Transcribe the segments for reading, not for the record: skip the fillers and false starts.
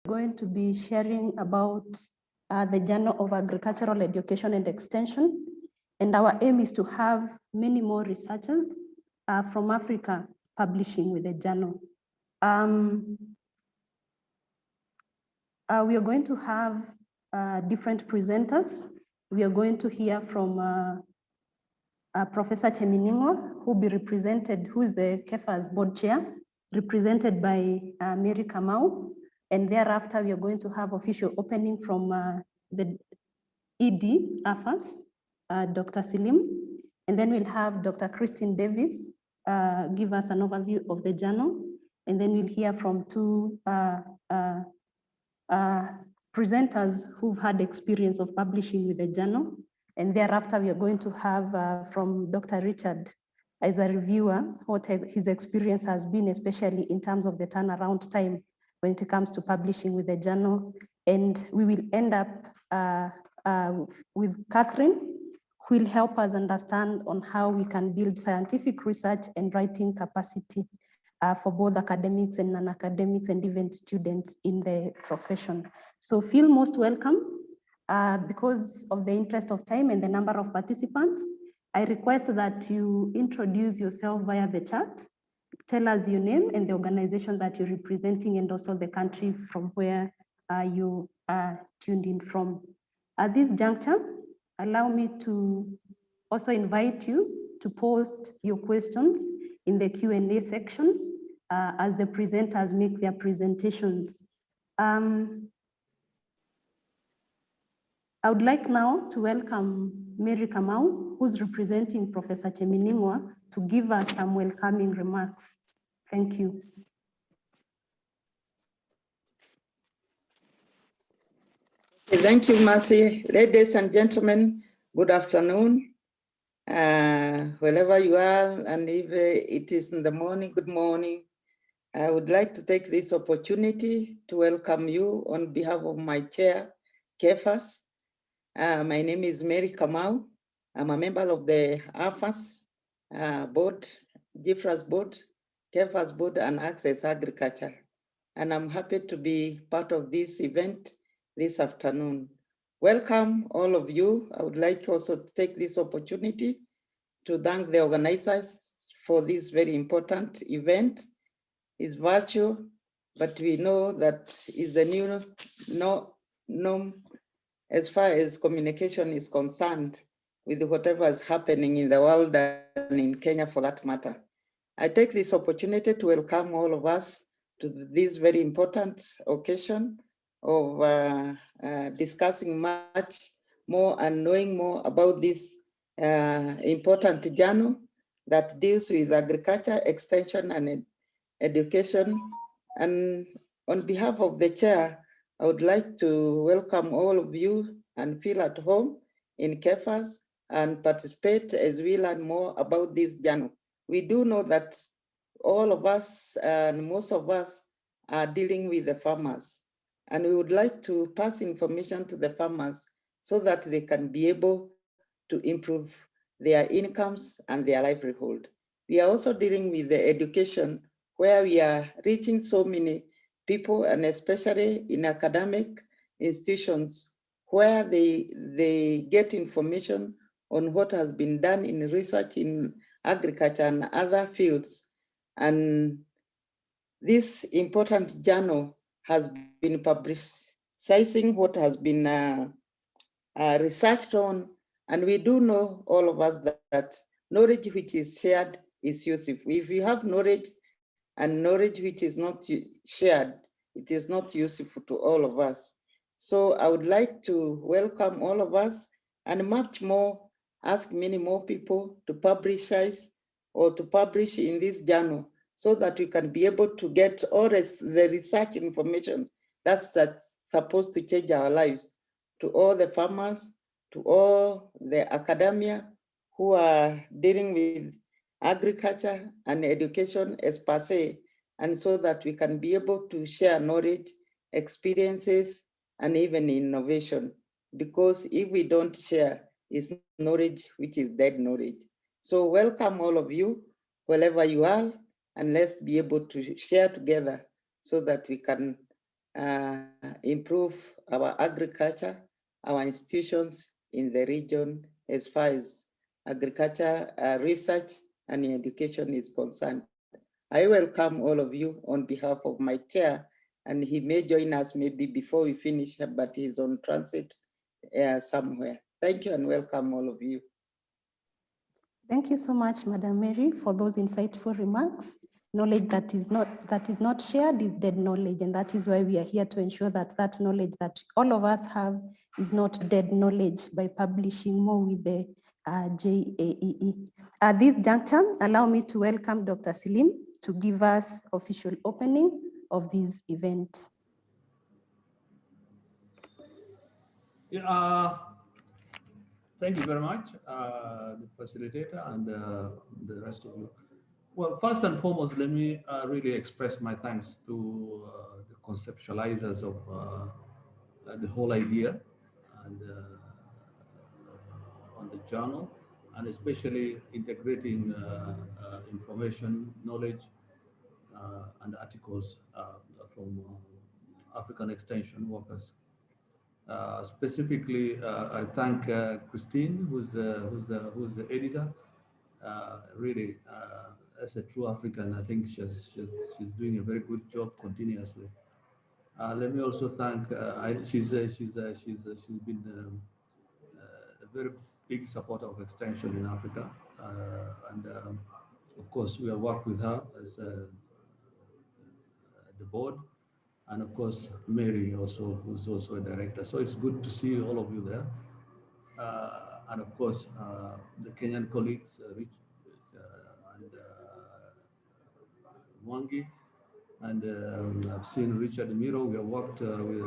going to be sharing about the Journal of Agricultural Education and Extension. And our aim is to have many more researchers from Africa publishing with the journal. We are going to have different presenters. We are going to hear from Professor Cheminingo, who will be represented, who is the KEFA's board chair, represented by Mary Kamau. And thereafter, we are going to have official opening from the ED, AFAS, Dr. Selim. And then we'll have Dr. Christine Davis give us an overview of the journal. And then we'll hear from two presenters who've had experience of publishing with the journal. And thereafter, we are going to have from Dr. Richard as a reviewer, what his experience has been, especially in terms of the turnaround time when it comes to publishing with the journal. And we will end up with Catherine, who will help us understand on how we can build scientific research and writing capacity for both academics and non-academics and even students in the profession. So feel most welcome. Because of the interest of time and the number of participants, I request that you introduce yourself via the chat. Tell us your name and the organization that you're representing and also the country from where you are tuned in from. At this juncture, allow me to also invite you to post your questions in the Q&A section as the presenters make their presentations. I would like now to welcome Mary Kamau, who's representing Professor Cheminingwa, to give us some welcoming remarks. Thank you. Thank you, Mercy. Ladies and gentlemen, good afternoon. Wherever you are, and if it is in the morning, good morning. I would like to take this opportunity to welcome you on behalf of my chair, KEFAS. My name is Mary Kamau. I'm a member of the AFAS board, GIFRAS board, KEFAS board, and Access Agriculture. And I'm happy to be part of this event this afternoon. Welcome all of you. I would like also to take this opportunity to thank the organizers for this very important event. It's virtual, but we know that is the new norm as far as communication is concerned with whatever is happening in the world and in Kenya for that matter. I take this opportunity to welcome all of us to this very important occasion of discussing much more and knowing more about this important journal that deals with agriculture, extension, and education. And on behalf of the chair, I would like to welcome all of you and feel at home in KEFAS and participate as we learn more about this journal. We do know that all of us and most of us are dealing with the farmers, and we would like to pass information to the farmers so that they can be able to improve their incomes and their livelihood. We are also dealing with the education, where we are reaching so many people, and especially in academic institutions, where they get information on what has been done in research in agriculture and other fields. And this important journal has been publicizing what has been researched on, and we do know, all of us, that knowledge which is shared is useful. If you have knowledge and knowledge which is not shared, it is not useful to all of us. So I would like to welcome all of us and much more, ask many more people to publicize or to publish in this journal so that we can be able to get all the research information that's supposed to change our lives, to all the farmers, to all the academia who are dealing with agriculture and education as per se, and so that we can be able to share knowledge, experiences, and even innovation. Because if we don't share, it's knowledge which is dead knowledge. So welcome all of you, wherever you are, and let's be able to share together so that we can improve our agriculture, our institutions in the region as far as agriculture research and education is concerned. I welcome all of you on behalf of my chair, and he may join us maybe before we finish, but he's on transit somewhere. Thank you and welcome all of you. Thank you so much, Madam Mary, for those insightful remarks. Knowledge that is not shared is dead knowledge, and that is why we are here to ensure that that knowledge that all of us have is not dead knowledge by publishing more with the JAEE. At this juncture, allow me to welcome Dr. Selim to give us official opening of this event. Yeah, thank you very much, the facilitator and the rest of you. Well, first and foremost, let me really express my thanks to the conceptualizers of the whole idea and on the journal, and especially integrating information, knowledge, and articles from African extension workers. Specifically, I thank Christine, who's the editor. Really, as a true African, I think she's doing a very good job continuously. Let me also thank. She's been a very big supporter of extension in Africa, and of course we have worked with her as the board, and of course Mary also, who's also a director. So it's good to see all of you there. And of course, the Kenyan colleagues, Rich and Mwangi, and I've seen Richard Miro. We have worked, we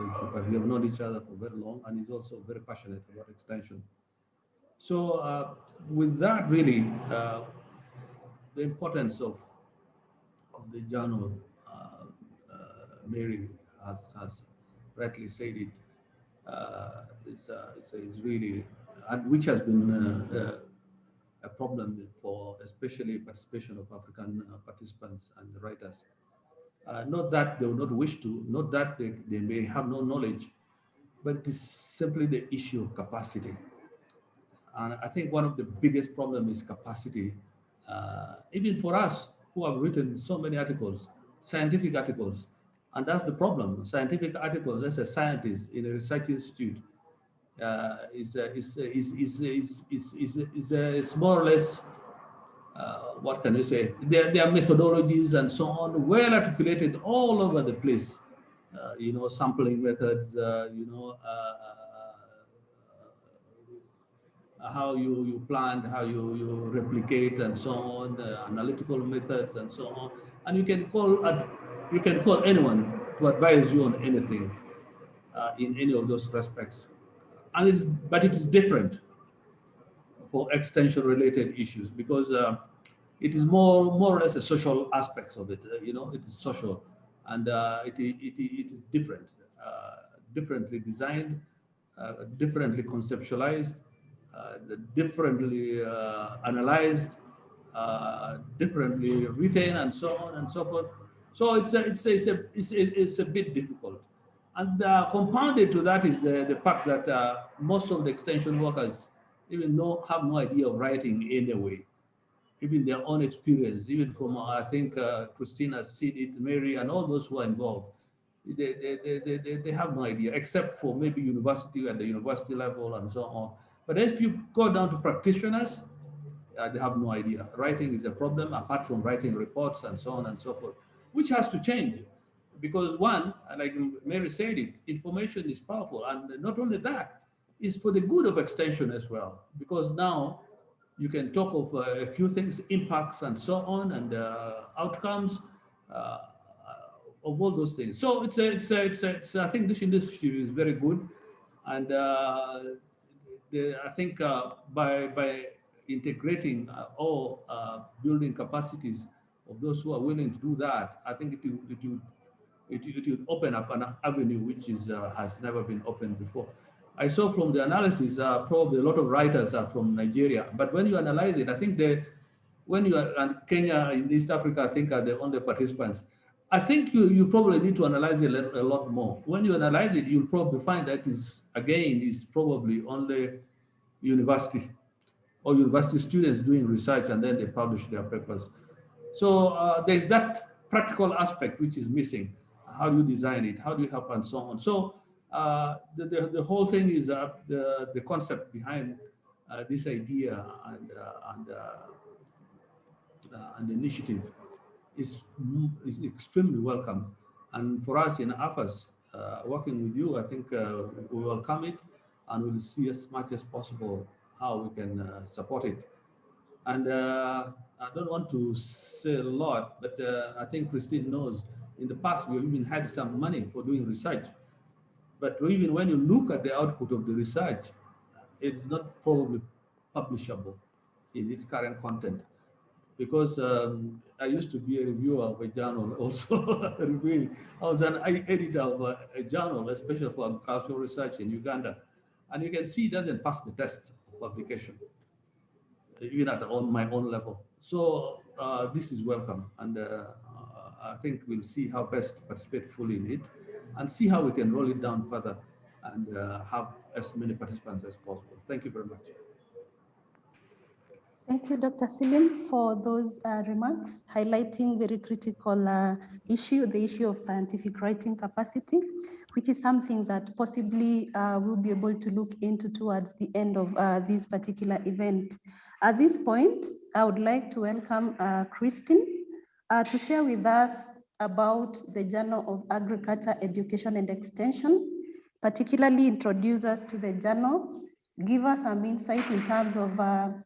have known each other for very long, and he's also very passionate about extension. So with that, really, the importance of the journal, Mary has rightly said it, it's really, and which has been a problem for especially participation of African participants and writers. Not that they would not wish to, not that they may have no knowledge, but it is simply the issue of capacity. And I think one of the biggest problems is capacity, even for us who have written so many articles, scientific articles. And that's the problem. Scientific articles as a scientist in a research institute is more or less, what can you say? Their methodologies and so on, well articulated all over the place. Sampling methods, how you planned, how you replicate, and so on, analytical methods, and so on. And you can call anyone to advise you on anything in any of those respects. But it is different for extension-related issues because it is more or less a social aspects of it. It is social, and it is different, differently designed, differently conceptualized, differently analyzed, differently written, and so on and so forth. So it's a bit difficult. And compounded to that is the fact that most of the extension workers even have no idea of writing anyway, even their own experience, even from, I think, Christina, seen it, Mary, and all those who are involved. They have no idea, except for maybe university at the university level and so on. But if you go down to practitioners, they have no idea. Writing is a problem, apart from writing reports and so on and so forth, which has to change. Because one, like Mary said it, information is powerful. And not only that, it's for the good of extension as well. Because now you can talk of a few things, impacts and so on, and outcomes of all those things. So I think this initiative is very good. And I think by integrating all building capacities of those who are willing to do that, I think it would open up an avenue which has never been opened before. I saw from the analysis, probably a lot of writers are from Nigeria, but when you analyze it, I think when you are, and Kenya in East Africa, I think are the only participants. I think you probably need to analyze it a lot more. When you analyze it, you'll probably find that is probably only university or university students doing research and then they publish their papers. So there's that practical aspect which is missing. How do you design it? How do you help and so on? So the whole thing is the concept behind this idea and the initiative is extremely welcome. And for us in AFAS, working with you, I think we welcome it and we'll see as much as possible how we can support it. And I don't want to say a lot, but I think Christine knows in the past we've even had some money for doing research. But even when you look at the output of the research, it's not probably publishable in its current content. Because I used to be a reviewer of a journal also. Reviewing. I was an editor of a journal, especially for agricultural research in Uganda. And you can see it doesn't pass the test of publication, even at my own level. So this is welcome. And I think we'll see how best to participate fully in it and see how we can roll it down further and have as many participants as possible. Thank you very much. Thank you, Dr. Selim, for those remarks, highlighting very critical issue, the issue of scientific writing capacity, which is something that possibly we'll be able to look into towards the end of this particular event. At this point, I would like to welcome Christine to share with us about the Journal of Agriculture, Education and Extension, particularly introduce us to the journal, give us some insight in terms of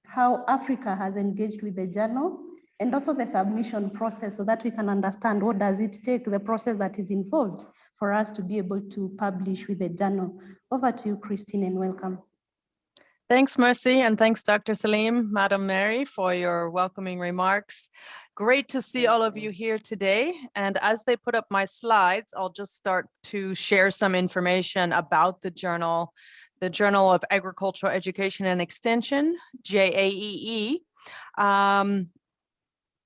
how Africa has engaged with the journal and also the submission process so that we can understand what does it take, the process that is involved for us to be able to publish with the journal. Over to you, Christine, and welcome. Thanks, Mercy, and thanks, Dr. Salim, Madam Mary, for your welcoming remarks. Great to see all of you here today. And as they put up my slides, I'll just start to share some information about the Journal of Agricultural Education and Extension, JAEE.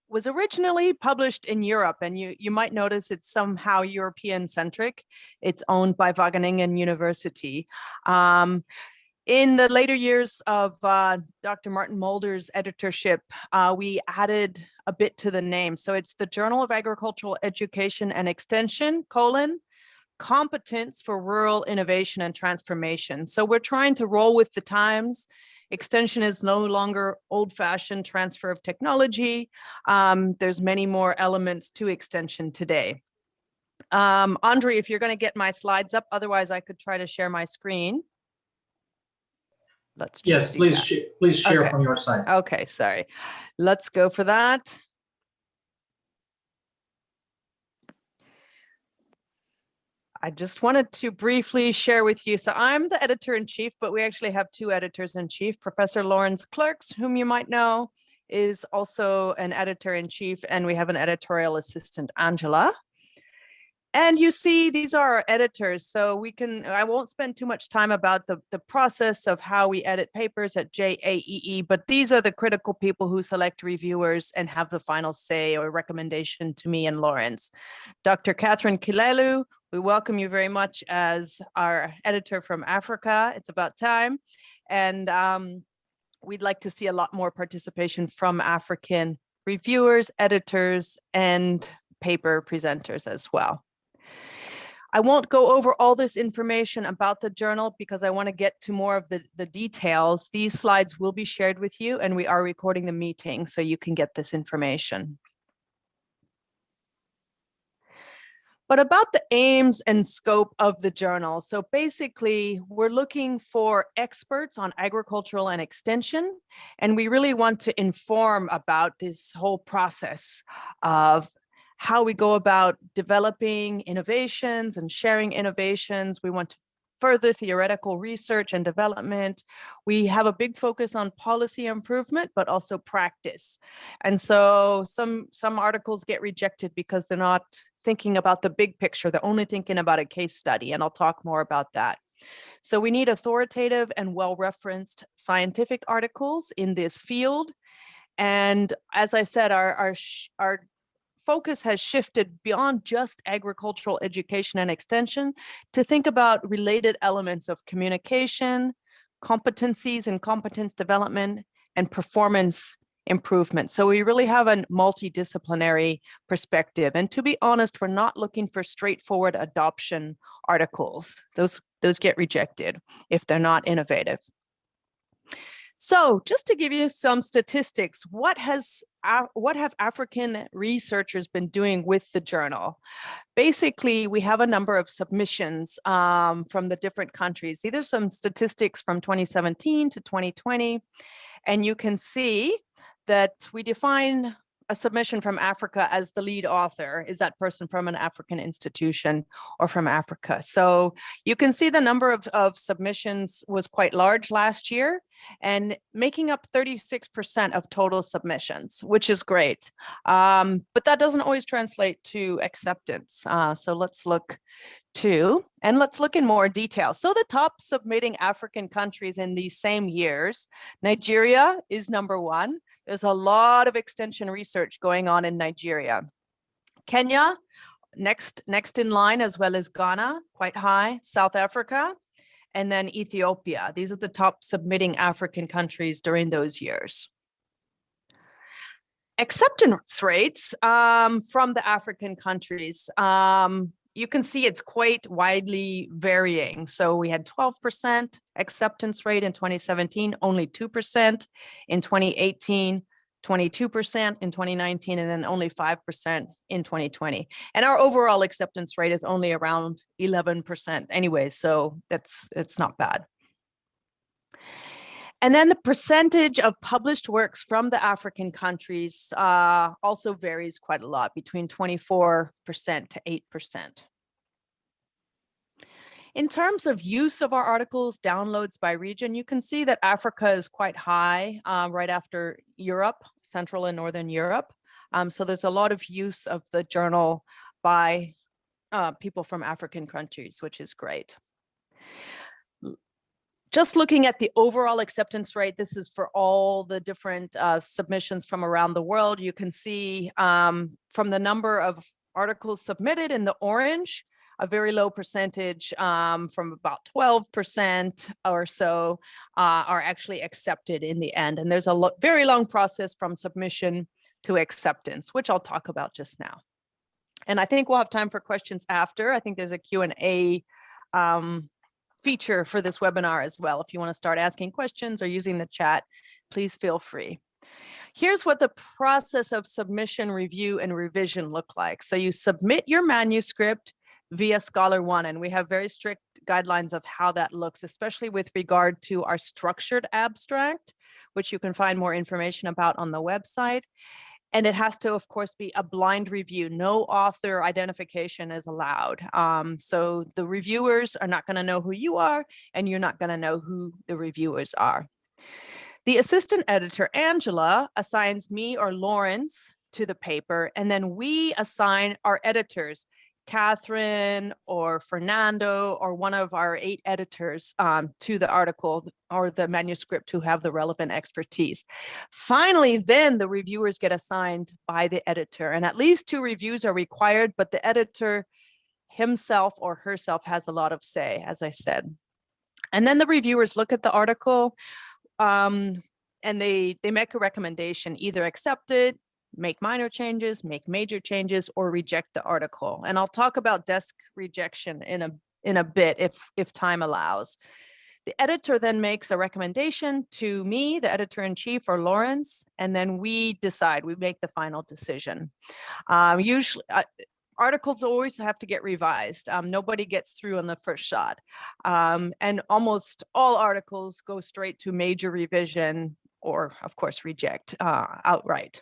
Was originally published in Europe, and you might notice it's somehow European-centric. It's owned by Wageningen University. In the later years of Dr. Martin Mulder's editorship, we added a bit to the name. So it's the Journal of Agricultural Education and Extension, Competence for Rural Innovation and Transformation. So we're trying to roll with the times. Extension is no longer old-fashioned transfer of technology. There's many more elements to extension today. Andre, if you're going to get my slides up, otherwise I could try to share my screen. Let's just please share from your side. Okay, sorry. Let's go for that. I just wanted to briefly share with you. So I'm the editor-in-chief, but we actually have two editors-in-chief. Professor Lawrence Clerks, whom you might know, is also an editor-in-chief, and we have an editorial assistant, Angela. And you see, these are our editors. So I won't spend too much time about the process of how we edit papers at JAEE, but these are the critical people who select reviewers and have the final say or recommendation to me and Lawrence. Dr. Catherine Kilelu, we welcome you very much as our editor from Africa. It's about time. And we'd like to see a lot more participation from African reviewers, editors, and paper presenters as well. I won't go over all this information about the journal because I want to get to more of the details. These slides will be shared with you, and we are recording the meeting so you can get this information. But about the aims and scope of the journal. So basically, we're looking for experts on agricultural and extension, and we really want to inform about this whole process of how we go about developing innovations and sharing innovations. We want to further theoretical research and development. We have a big focus on policy improvement, but also practice. And so some articles get rejected because they're not thinking about the big picture. They're only thinking about a case study, and I'll talk more about that. So we need authoritative and well-referenced scientific articles in this field. And as I said, our focus has shifted beyond just agricultural education and extension to think about related elements of communication, competencies and competence development, and performance improvement. So we really have a multidisciplinary perspective. And to be honest, we're not looking for straightforward adoption articles. Those get rejected if they're not innovative. So just to give you some statistics, what have African researchers been doing with the journal? Basically, we have a number of submissions from the different countries. These are some statistics from 2017 to 2020. And you can see that we define a submission from Africa as the lead author is that person from an African institution or from Africa. So you can see the number of submissions was quite large last year and making up 36% of total submissions, which is great. But that doesn't always translate to acceptance. So let's look in more detail. So the top submitting African countries in these same years, Nigeria is number one. There's a lot of extension research going on in Nigeria. Kenya, next in line, as well as Ghana, quite high, South Africa, and then Ethiopia. These are the top submitting African countries during those years. Acceptance rates from the African countries. You can see it's quite widely varying. So we had 12% acceptance rate in 2017, only 2% in 2018, 22% in 2019, and then only 5% in 2020. And our overall acceptance rate is only around 11% anyway, so it's not bad. And then the percentage of published works from the African countries also varies quite a lot, between 24% to 8%. In terms of use of our articles, downloads by region, you can see that Africa is quite high, right after Europe, Central and Northern Europe. So there's a lot of use of the journal by people from African countries, which is great. Just looking at the overall acceptance rate, this is for all the different submissions from around the world. You can see from the number of articles submitted in the orange, a very low percentage from about 12% or so are actually accepted in the end. And there's a very long process from submission to acceptance, which I'll talk about just now. And I think we'll have time for questions after. I think there's a Q&A feature for this webinar as well. If you want to start asking questions or using the chat, please feel free. Here's what the process of submission, review, and revision look like. So you submit your manuscript via Scholar One, and we have very strict guidelines of how that looks, especially with regard to our structured abstract, which you can find more information about on the website. And it has to, of course, be a blind review. No author identification is allowed. So the reviewers are not going to know who you are, and you're not going to know who the reviewers are. The assistant editor, Angela, assigns me or Lawrence to the paper, and then we assign our editors, Catherine or Fernando or one of our 8 editors to the article or the manuscript who have the relevant expertise. Finally, then the reviewers get assigned by the editor, and at least 2 reviews are required, but the editor himself or herself has a lot of say, as I said. And then the reviewers look at the article and they make a recommendation, either accept it, make minor changes, make major changes, or reject the article. And I'll talk about desk rejection in a bit if time allows. The editor then makes a recommendation to me, the editor-in-chief, or Lawrence, and then we decide, we make the final decision. Usually, articles always have to get revised. Nobody gets through on the first shot. And almost all articles go straight to major revision or, of course, reject outright.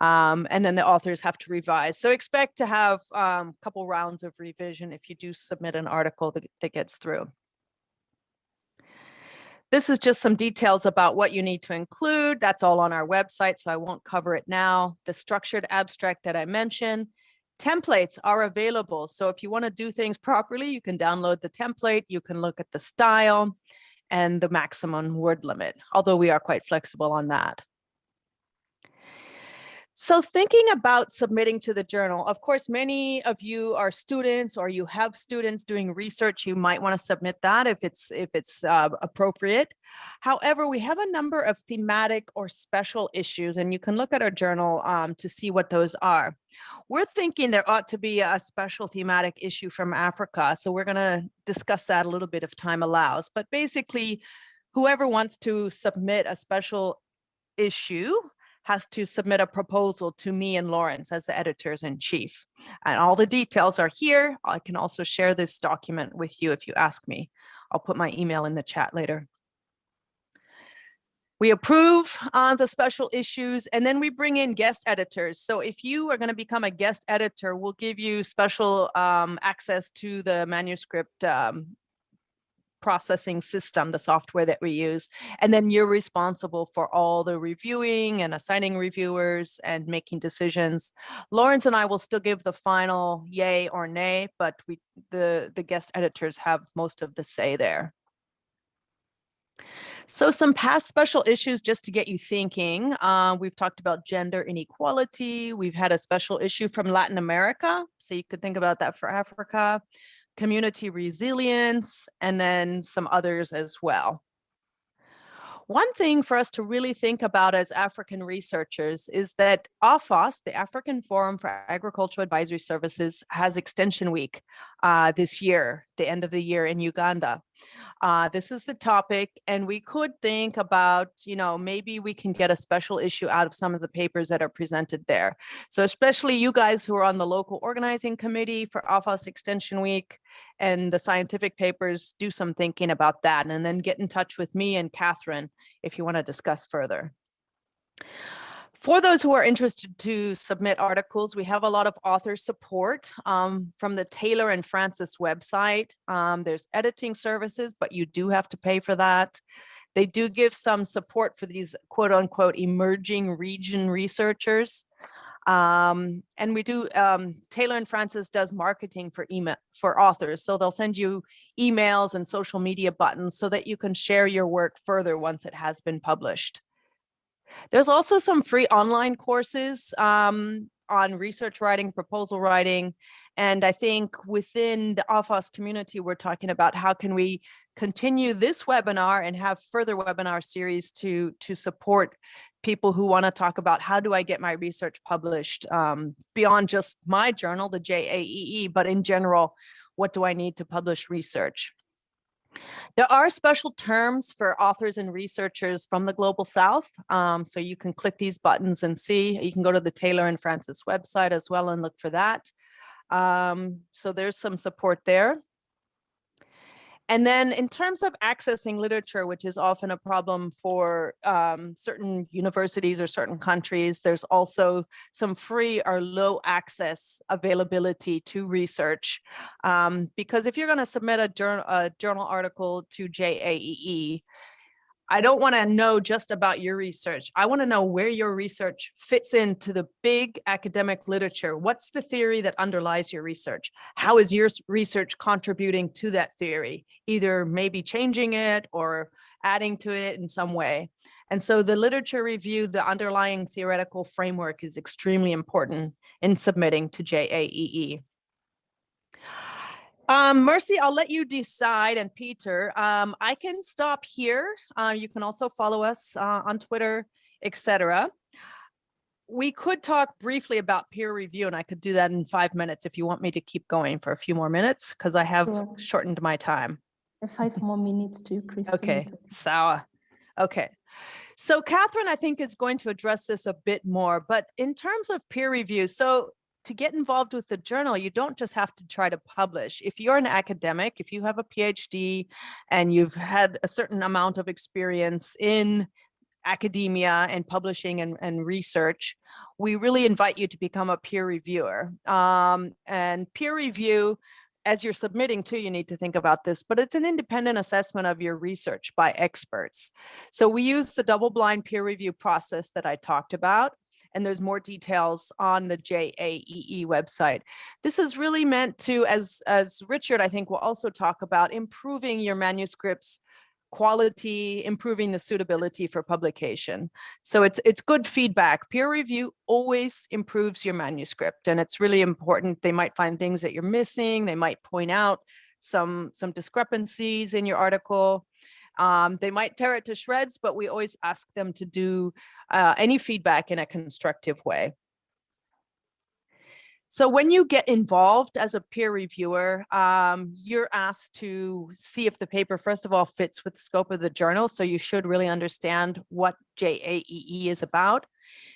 And then the authors have to revise. So expect to have a couple rounds of revision if you do submit an article that gets through. This is just some details about what you need to include. That's all on our website, so I won't cover it now. The structured abstract that I mentioned. Templates are available. So if you want to do things properly, you can download the template. You can look at the style and the maximum word limit, although we are quite flexible on that. So thinking about submitting to the journal, of course, many of you are students or you have students doing research. You might want to submit that if it's appropriate. However, we have a number of thematic or special issues, and you can look at our journal to see what those are. We're thinking there ought to be a special thematic issue from Africa. So we're going to discuss that a little bit if time allows. But basically, whoever wants to submit a special issue has to submit a proposal to me and Lawrence as the editors-in-chief. And all the details are here. I can also share this document with you if you ask me. I'll put my email in the chat later. We approve the special issues, and then we bring in guest editors. So if you are going to become a guest editor, we'll give you special access to the manuscript processing system, the software that we use. And then you're responsible for all the reviewing and assigning reviewers and making decisions. Lawrence and I will still give the final yay or nay, but the guest editors have most of the say there. So some past special issues just to get you thinking. We've talked about gender inequality. We've had a special issue from Latin America. So you could think about that for Africa. Community resilience, and then some others as well. One thing for us to really think about as African researchers is that AFAS, the African Forum for Agricultural Advisory Services, has Extension Week this year, the end of the year in Uganda. This is the topic, and we could think about, maybe we can get a special issue out of some of the papers that are presented there. So especially you guys who are on the local organizing committee for AFAS Extension Week and the scientific papers, do some thinking about that, and then get in touch with me and Catherine if you want to discuss further. For those who are interested to submit articles, we have a lot of author support from the Taylor and Francis website. There's editing services, but you do have to pay for that. They do give some support for these quote unquote emerging region researchers. And we do, Taylor and Francis does marketing for email for authors. So they'll send you emails and social media buttons so that you can share your work further once it has been published. There's also some free online courses on research writing, proposal writing. And I think within the AFAS community, we're talking about how can we continue this webinar and have further webinar series to support people who want to talk about how do I get my research published beyond just my journal, the JAEE, but in general, what do I need to publish research? There are special terms for authors and researchers from the Global South. So you can click these buttons and see. You can go to the Taylor and Francis website as well and look for that. So there's some support there. And then in terms of accessing literature, which is often a problem for certain universities or certain countries, there's also some free or low access availability to research. Because if you're going to submit a journal article to JAEE, I don't want to know just about your research. I want to know where your research fits into the big academic literature. What's the theory that underlies your research? How is your research contributing to that theory? Either maybe changing it or adding to it in some way. And so the literature review, the underlying theoretical framework is extremely important in submitting to JAEE. Mercy, I'll let you decide, and Peter, I can stop here. You can also follow us on Twitter, etc. We could talk briefly about peer review, and I could do that in 5 minutes if you want me to keep going for a few more minutes, because I have shortened my time. 5 more minutes to Christine. Okay, Sawa. Okay. So Catherine, I think, is going to address this a bit more, but in terms of peer review, so to get involved with the journal, you don't just have to try to publish. If you're an academic, if you have a PhD and you've had a certain amount of experience in academia and publishing and research, we really invite you to become a peer reviewer. And peer review, as you're submitting too, you need to think about this, but it's an independent assessment of your research by experts. So we use the double-blind peer review process that I talked about, and there's more details on the JAEE website. This is really meant to, as Richard, I think, will also talk about, improving your manuscript's quality, improving the suitability for publication. So it's good feedback. Peer review always improves your manuscript, and it's really important. They might find things that you're missing. They might point out some discrepancies in your article. They might tear it to shreds, but we always ask them to do any feedback in a constructive way. So when you get involved as a peer reviewer, you're asked to see if the paper, first of all, fits with the scope of the journal. So you should really understand what JAEE is about.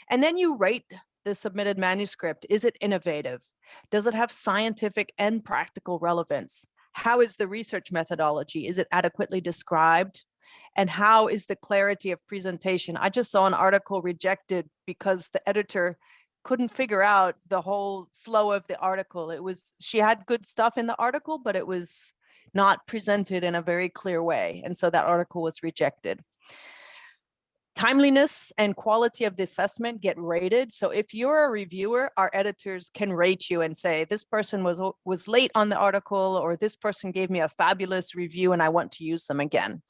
And then you rate the submitted manuscript. Is it innovative? Does it have scientific and practical relevance? How is the research methodology? Is it adequately described? And how is the clarity of presentation? I just saw an article rejected because the editor couldn't figure out the whole flow of the article. She had good stuff in the article, but it was not presented in a very clear way. And so that article was rejected. Timeliness and quality of the assessment get rated. So if you're a reviewer, our editors can rate you and say, this person was late on the article, or this person gave me a fabulous review and I want to use them again.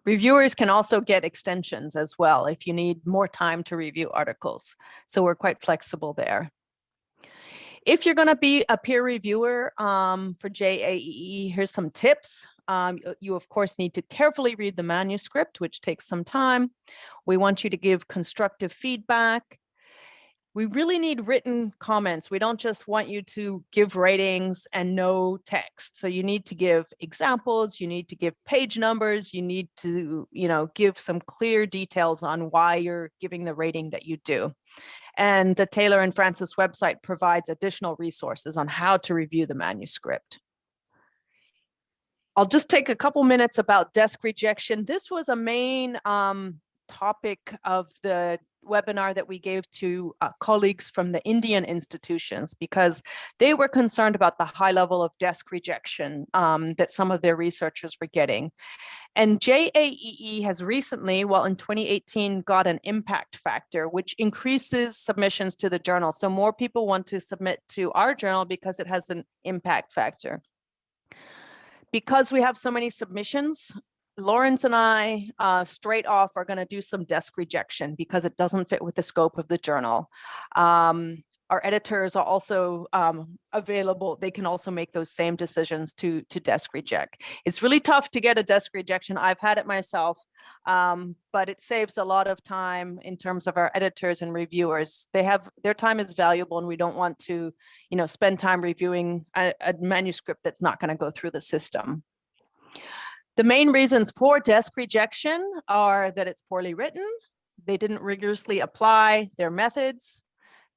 Reviewers can also get extensions as well if you need more time to review articles. So we're quite flexible there. If you're going to be a peer reviewer for JAEE, here's some tips. You, of course, need to carefully read the manuscript, which takes some time. We want you to give constructive feedback. We really need written comments. We don't just want you to give ratings and no text. So you need to give examples, you need to give page numbers, you need to, give some clear details on why you're giving the rating that you do. And the Taylor and Francis website provides additional resources on how to review the manuscript. I'll just take a couple minutes about desk rejection. This was a main topic of the webinar that we gave to colleagues from the Indian institutions, because they were concerned about the high level of desk rejection that some of their researchers were getting. And JAEE has recently, in 2018, got an impact factor, which increases submissions to the journal. So more people want to submit to our journal because it has an impact factor. Because we have so many submissions, Lawrence and I straight off are going to do some desk rejection because it doesn't fit with the scope of the journal. Our editors are also available. They can also make those same decisions to desk reject. It's really tough to get a desk rejection. I've had it myself, but it saves a lot of time in terms of our editors and reviewers. Their time is valuable, and we don't want to, spend time reviewing a manuscript that's not going to go through the system. The main reasons for desk rejection are that it's poorly written, they didn't rigorously apply their methods,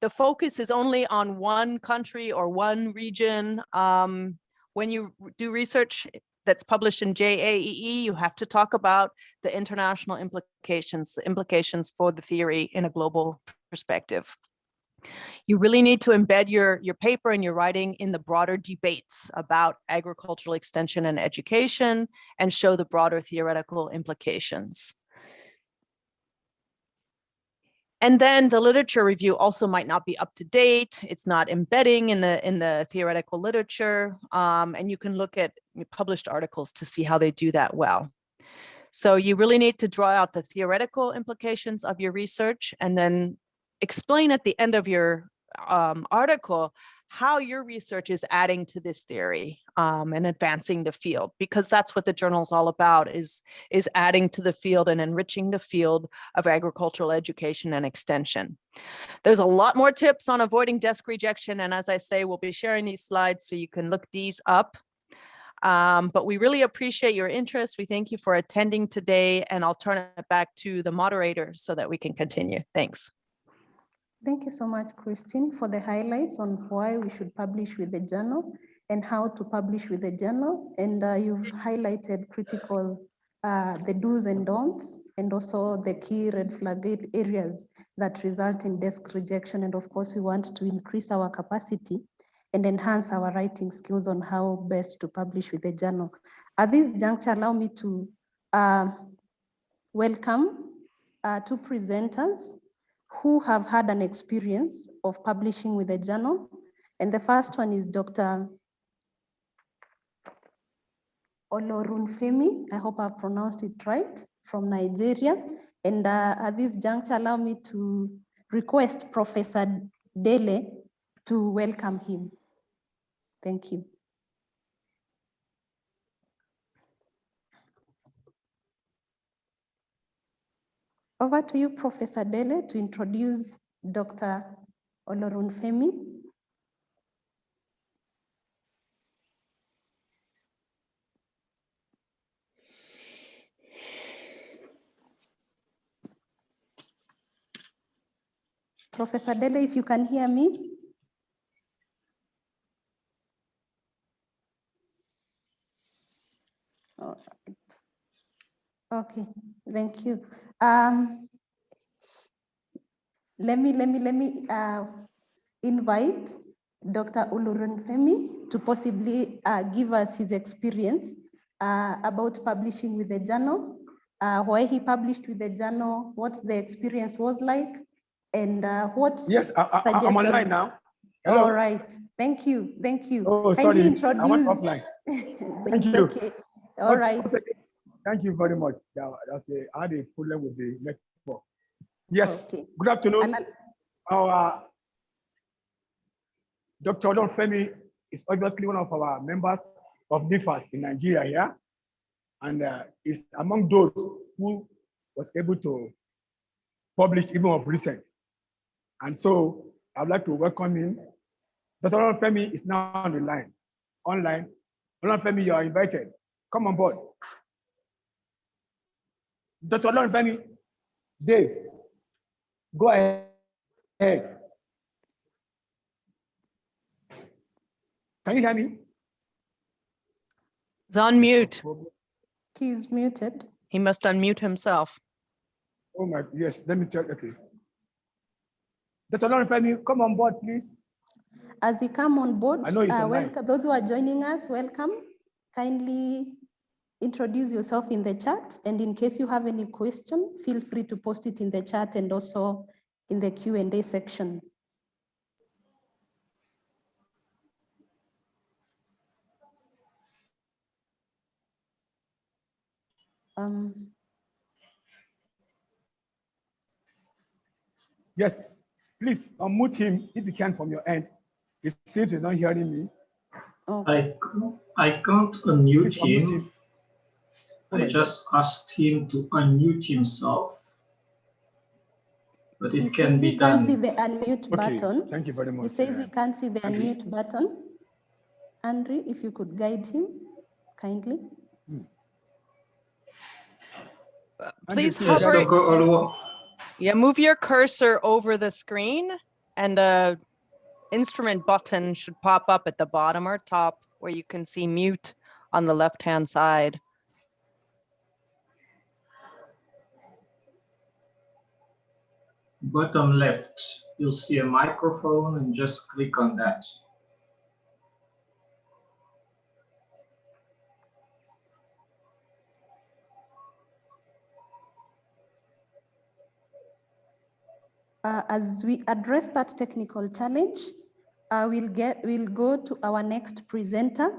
the focus is only on one country or one region. When you do research that's published in JAEE, you have to talk about the international implications, the implications for the theory in a global perspective. You really need to embed your paper and your writing in the broader debates about agricultural extension and education, and show the broader theoretical implications. And then the literature review also might not be up to date. It's not embedding in the theoretical literature. And you can look at published articles to see how they do that well. So you really need to draw out the theoretical implications of your research, and then explain at the end of your article how your research is adding to this theory and advancing the field, because that's what the journal is all about, is adding to the field and enriching the field of agricultural education and extension. There's a lot more tips on avoiding desk rejection, and as I say, we'll be sharing these slides so you can look these up. But we really appreciate your interest. We thank you for attending today, and I'll turn it back to the moderator so that we can continue. Thanks. Thank you so much, Christine, for the highlights on why we should publish with the journal and how to publish with the journal. And you've highlighted the do's and don'ts, and also the key red flag areas that result in desk rejection. And of course, we want to increase our capacity and enhance our writing skills on how best to publish with the journal. At this juncture, allow me to welcome two presenters who have had an experience of publishing with a journal. And the first one is Dr. Olorunfemi, I hope I've pronounced it right, from Nigeria. And at this juncture, allow me to request Professor Dele to welcome him. Thank you. Over to you, Professor Dele, to introduce Dr. Olorunfemi. Professor Dele, if you can hear me. All right. Okay, thank you. Let me invite Dr. Olorunfemi to possibly give us his experience about publishing with the journal, why he published with the journal, what the experience was like, and what. Yes, I'm online now. Hello. All right, thank you, thank you. Oh, sorry, I went offline. Thank you. Okay. All right. Thank you very much. I had a problem with the network. Yes, okay. Good afternoon. Our Dr. Olorunfemi is obviously one of our members of NIFAS in Nigeria here, and is among those who was able to publish even of recent. And so I'd like to welcome him. Dr. Olorunfemi is now on the line, online. Olorunfemi, you are invited. Come on board. Dr. Olorunfemi, Dave, go ahead. Can you hear me? He's on mute. He's muted. He must unmute himself. Oh my, yes, let me tell you. Okay. Dr. Olorunfemi, come on board, please. As he come on board, I know he's welcome those who are joining us, welcome. Kindly introduce yourself in the chat, and in case you have any question, feel free to post it in the chat and also in the Q&A section. Yes, please unmute him if you can from your end. It seems you're not hearing me. I can't unmute him. I just asked him to unmute himself, but it can be done. He can't see the unmute button. Thank you very much. He says he can't see the unmute button. Andre, if you could guide him kindly. Please hover. Yeah, move your cursor over the screen, and the instrument button should pop up at the bottom or top where you can see mute on the left-hand side. Bottom left, you'll see a microphone and just click on that. As we address that technical challenge, we'll go to our next presenter,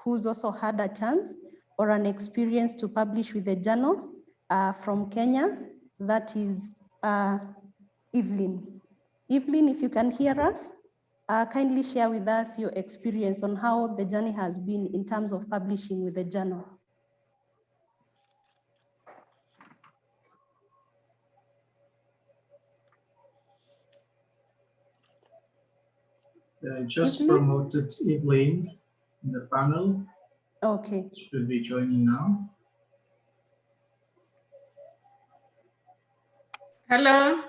who's also had a chance or an experience to publish with the journal from Kenya. That is Evelyn. Evelyn, if you can hear us, kindly share with us your experience on how the journey has been in terms of publishing with the journal. I just promoted Evelyn in the panel. Okay. Should be joining now. Hello.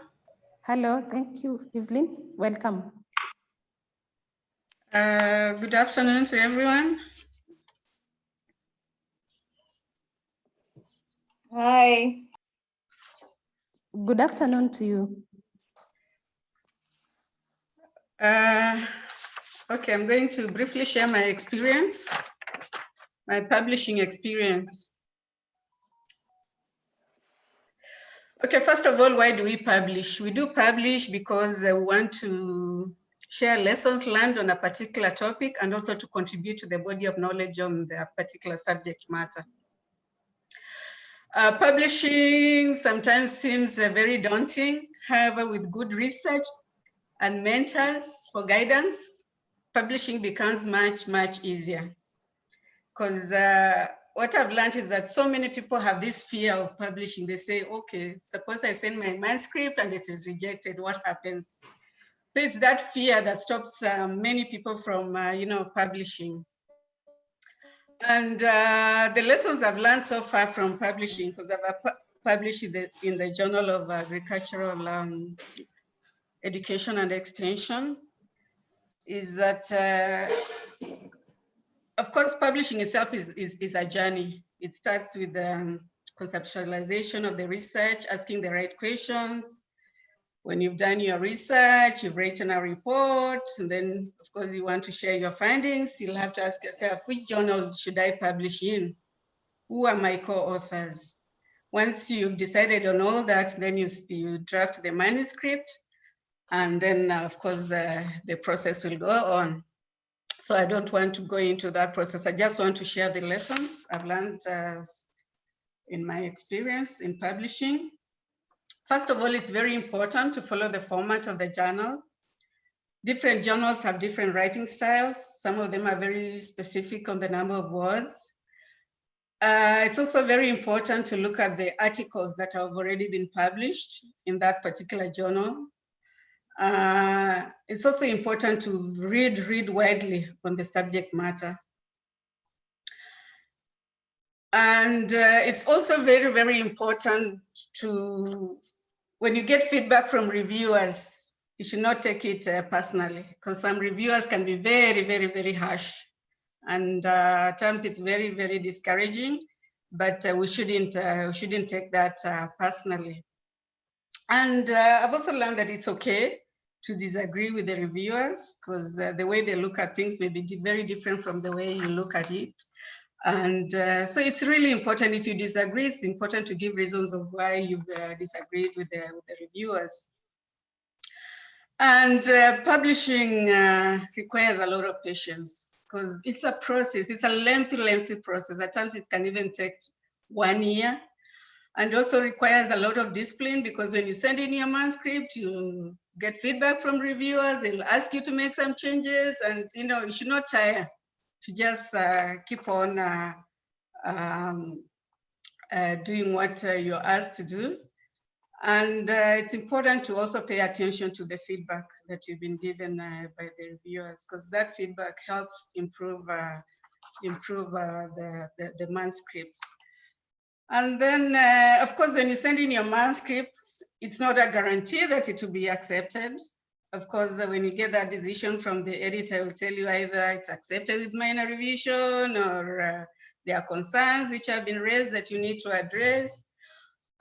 Hello, thank you, Evelyn. Welcome. Good afternoon to everyone. Hi. Good afternoon to you. Okay, I'm going to briefly share my experience, my publishing experience. Okay, first of all, why do we publish? We do publish because we want to share lessons learned on a particular topic, and also to contribute to the body of knowledge on the particular subject matter. Publishing sometimes seems very daunting. However, with good research and mentors for guidance, publishing becomes much, much easier. Because what I've learned is that so many people have this fear of publishing. They say, okay, suppose I send my manuscript and it is rejected, what happens? So it's that fear that stops many people from, publishing. And the lessons I've learned so far from publishing, because I've published in the Journal of Agricultural Education and Extension, is that, of course, publishing itself is a journey. It starts with the conceptualization of the research, asking the right questions. When you've done your research, you've written a report, and then, of course, you want to share your findings, you'll have to ask yourself, which journal should I publish in? Who are my co-authors? Once you've decided on all that, then you draft the manuscript, and then, of course, the process will go on. So I don't want to go into that process. I just want to share the lessons I've learned in my experience in publishing. First of all, it's very important to follow the format of the journal. Different journals have different writing styles. Some of them are very specific on the number of words. It's also very important to look at the articles that have already been published in that particular journal. It's also important to read widely on the subject matter. And it's also very, very important to, when you get feedback from reviewers, you should not take it personally, because some reviewers can be very, very, very harsh. And at times it's very, very discouraging, but we shouldn't take that personally. And I've also learned that it's okay to disagree with the reviewers, because the way they look at things may be very different from the way you look at it. And so it's really important, if you disagree, it's important to give reasons of why you've disagreed with the reviewers. And publishing requires a lot of patience, because it's a process, it's a lengthy process. At times it can even take 1 year, and also requires a lot of discipline, because when you send in your manuscript, you get feedback from reviewers, they'll ask you to make some changes, and you should not tire to just keep on doing what you're asked to do. And it's important to also pay attention to the feedback that you've been given by the reviewers, because that feedback helps improve the manuscripts. And then, of course, when you send in your manuscripts, it's not a guarantee that it will be accepted. Of course, when you get that decision from the editor, it will tell you either it's accepted with minor revision, or there are concerns which have been raised that you need to address.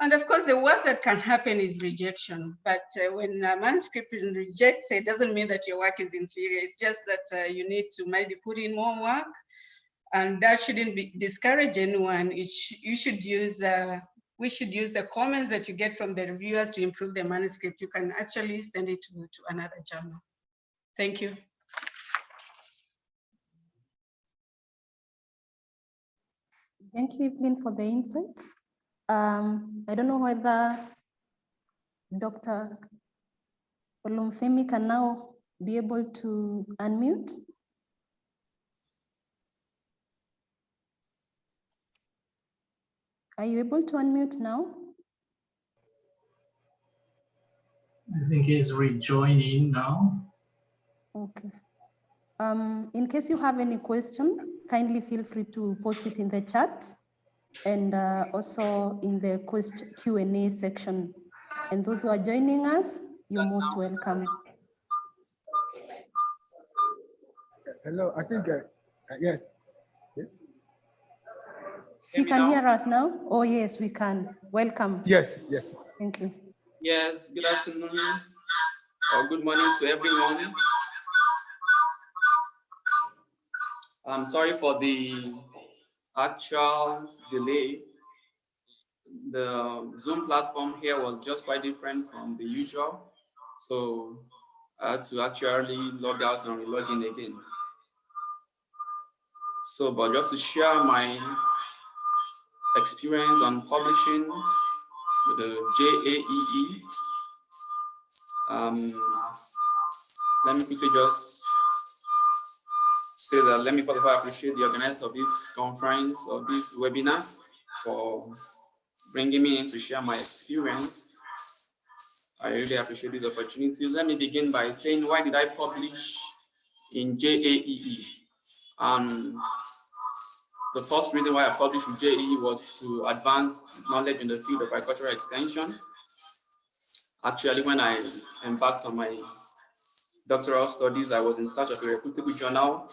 And of course, the worst that can happen is rejection. But when a manuscript is rejected, it doesn't mean that your work is inferior. It's just that you need to maybe put in more work, and that shouldn't discourage anyone. You should use we should use the comments that you get from the reviewers to improve the manuscript. You can actually send it to another journal. Thank you. Thank you, Evelyn, for the insights. I don't know whether Dr. Olumfemi can now be able to unmute. Are you able to unmute now? I think he's rejoining now. Okay. In case you have any question, kindly feel free to post it in the chat, and also in the Q&A section. And those who are joining us, you're most welcome. Hello, I think, yes. You can hear us now? Oh, yes, we can. Welcome. Yes, yes. Thank you. Yes, good afternoon or good morning to everyone. I'm sorry for the actual delay. The Zoom platform here was just quite different from the usual. So I had to actually log out and re-log in again. So, but just to share my experience on publishing with the JAEE, let me quickly just say that, let me first of all appreciate the organizers of this conference or this webinar for bringing me in to share my experience. I really appreciate this opportunity. Let me begin by saying, why did I publish in JAEE? The first reason why I published in JAEE was to advance knowledge in the field of agricultural extension. Actually, when I embarked on my doctoral studies, I was in search of a reputable journal,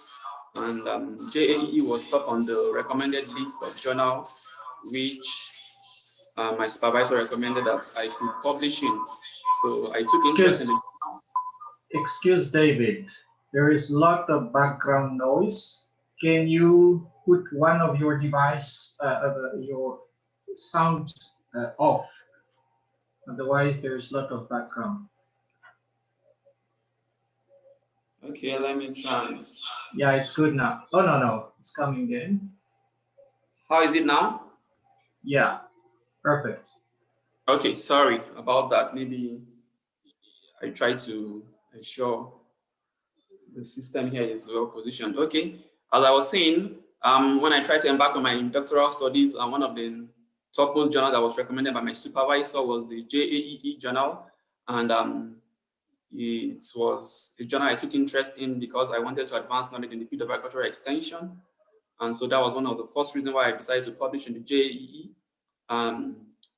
and JAEE was top on the recommended list of journal, which my supervisor recommended that I could publish in. So I took interest in it. Excuse David, there is a lot of background noise. Can you put one of your device, your sound off? Otherwise, there's a lot of background. Okay, let me try. Yeah, it's good now. Oh, no, it's coming again. How is it now? Yeah, perfect. Okay, sorry about that. Maybe I try to ensure the system here is well positioned. Okay, as I was saying, when I tried to embark on my doctoral studies, one of the topmost journal that was recommended by my supervisor was the JAEE journal, and it was a journal I took interest in because I wanted to advance knowledge in the field of agricultural extension, and so that was one of the first reasons why I decided to publish in the JAEE.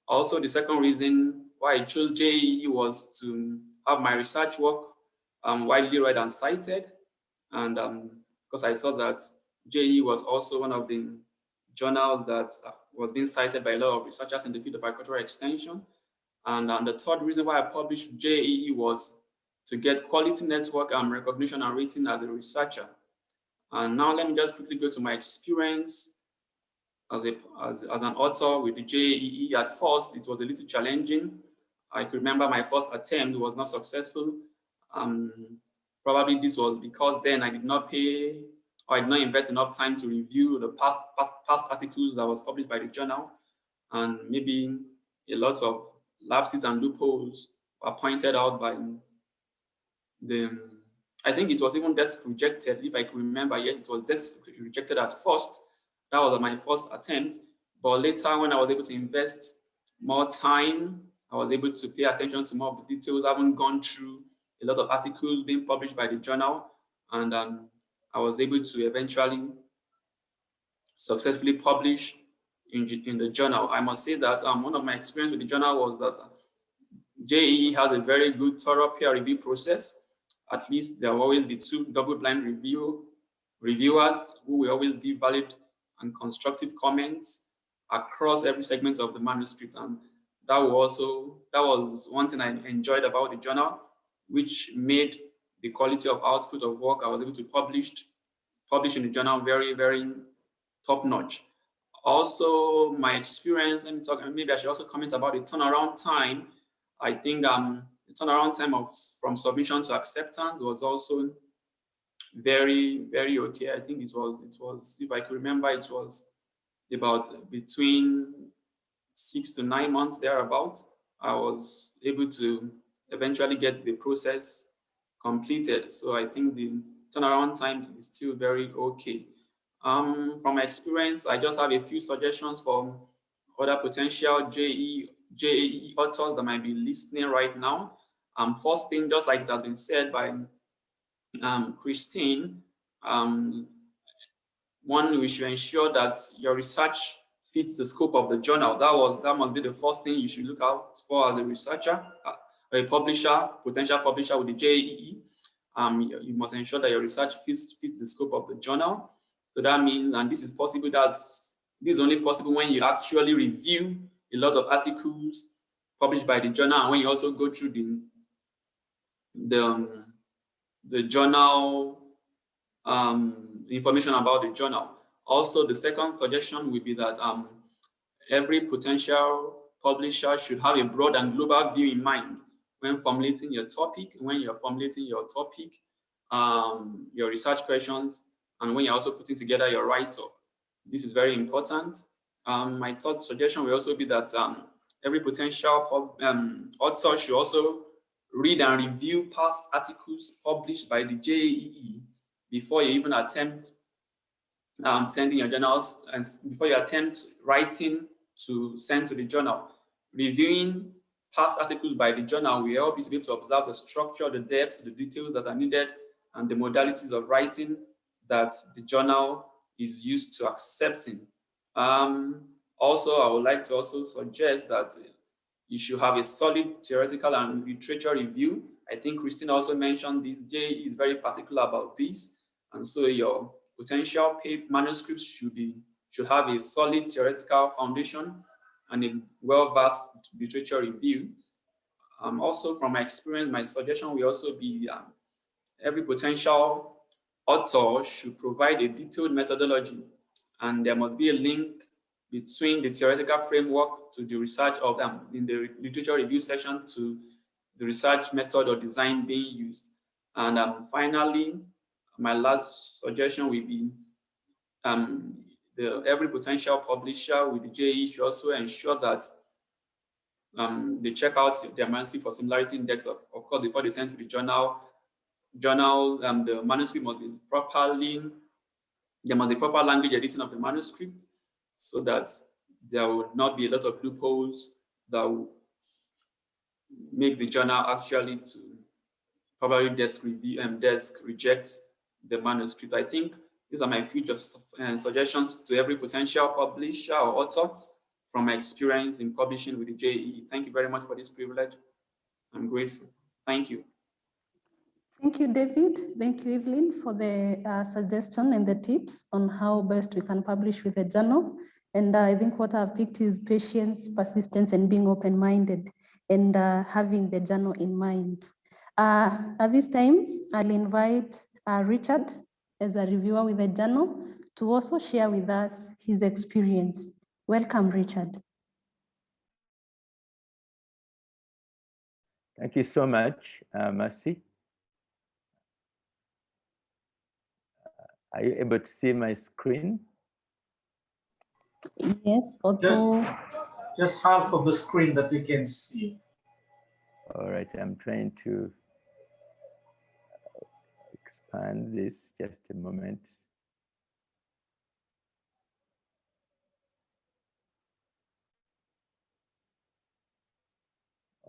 Also, the second reason why I chose JAEE was to have my research work widely read and cited, and because I saw that JAEE was also one of the journals that was being cited by a lot of researchers in the field of agricultural extension. And the third reason why I published JAEE was to get quality network and recognition and rating as a researcher. And now let me just quickly go to my experience as an author with the JAEE. At first, it was a little challenging. I could remember my first attempt was not successful. Probably this was because then I did not pay or I did not invest enough time to review the past articles that was published by the journal, and maybe a lot of lapses and loopholes were pointed out by I think it was even desk rejected, if I can remember. Yes, it was desk rejected at first. That was my first attempt. But later, when I was able to invest more time, I was able to pay attention to more of the details. I haven't gone through a lot of articles being published by the journal, and I was able to eventually successfully publish in the journal. I must say that one of my experience with the journal was that JAEE has a very good, thorough peer review process. At least there will always be 2 double-blind reviewers who will always give valid and constructive comments across every segment of the manuscript. And that was one thing I enjoyed about the journal, which made the quality of output of work I was able to publish in the journal very, very top-notch. Also, my experience, let me talk, maybe I should also comment about the turnaround time. I think the turnaround time from submission to acceptance was also very, very okay. I think it was, if I could remember, it was about between 6 to 9 months thereabouts. I was able to eventually get the process completed. So I think the turnaround time is still very okay. From my experience, I just have a few suggestions for other potential JAEE authors that might be listening right now. First thing, just like it has been said by Christine, one, we should ensure that your research fits the scope of the journal. That must be the first thing you should look out for as a researcher, a publisher, potential publisher with the JAEE. You must ensure that your research fits the scope of the journal. So that means, and this is possible, this is only possible when you actually review a lot of articles published by the journal, and when you also go through the journal information about the journal. Also, the second suggestion would be that every potential publisher should have a broad and global view in mind. when formulating your topic, your research questions, and when you're also putting together your write-up. This is very important. My third suggestion will also be that every potential author should also read and review past articles published by the JEE before you even attempt sending your journals, and before you attempt writing to send to the journal. Reviewing past articles by the journal will help you to be able to observe the structure, the depth, the details that are needed, and the modalities of writing that the journal is used to accepting. Also, I would like to also suggest that you should have a solid theoretical and literature review. I think Christine also mentioned this. JEE is very particular about this, and so your potential manuscripts should have a solid theoretical foundation and a well-versed literature review. Also, from my experience, my suggestion will also be every potential author should provide a detailed methodology, and there must be a link between the theoretical framework to the research of them in the literature review session to the research method or design being used. And finally, my last suggestion will be every potential publisher with the JEE should also ensure that they check out their manuscript for similarity index, of course, before they send to the journals. The manuscript must be there must be proper language editing of the manuscript so that there will not be a lot of loopholes that will make the journal actually to probably desk reject the manuscript. I think these are my future suggestions to every potential publisher or author from my experience in publishing with the JEE. Thank you very much for this privilege. I'm grateful. Thank you. Thank you, David. Thank you, Evelyn, for the suggestion and the tips on how best we can publish with a journal. And I think what I've picked is patience, persistence, and being open-minded, and having the journal in mind. At this time, I'll invite Richard, as a reviewer with a journal, to also share with us his experience. Welcome, Richard. Thank you so much, Mercy. Are you able to see my screen? Yes, although... Just half of the screen that we can see. All right, I'm trying to expand this, just a moment.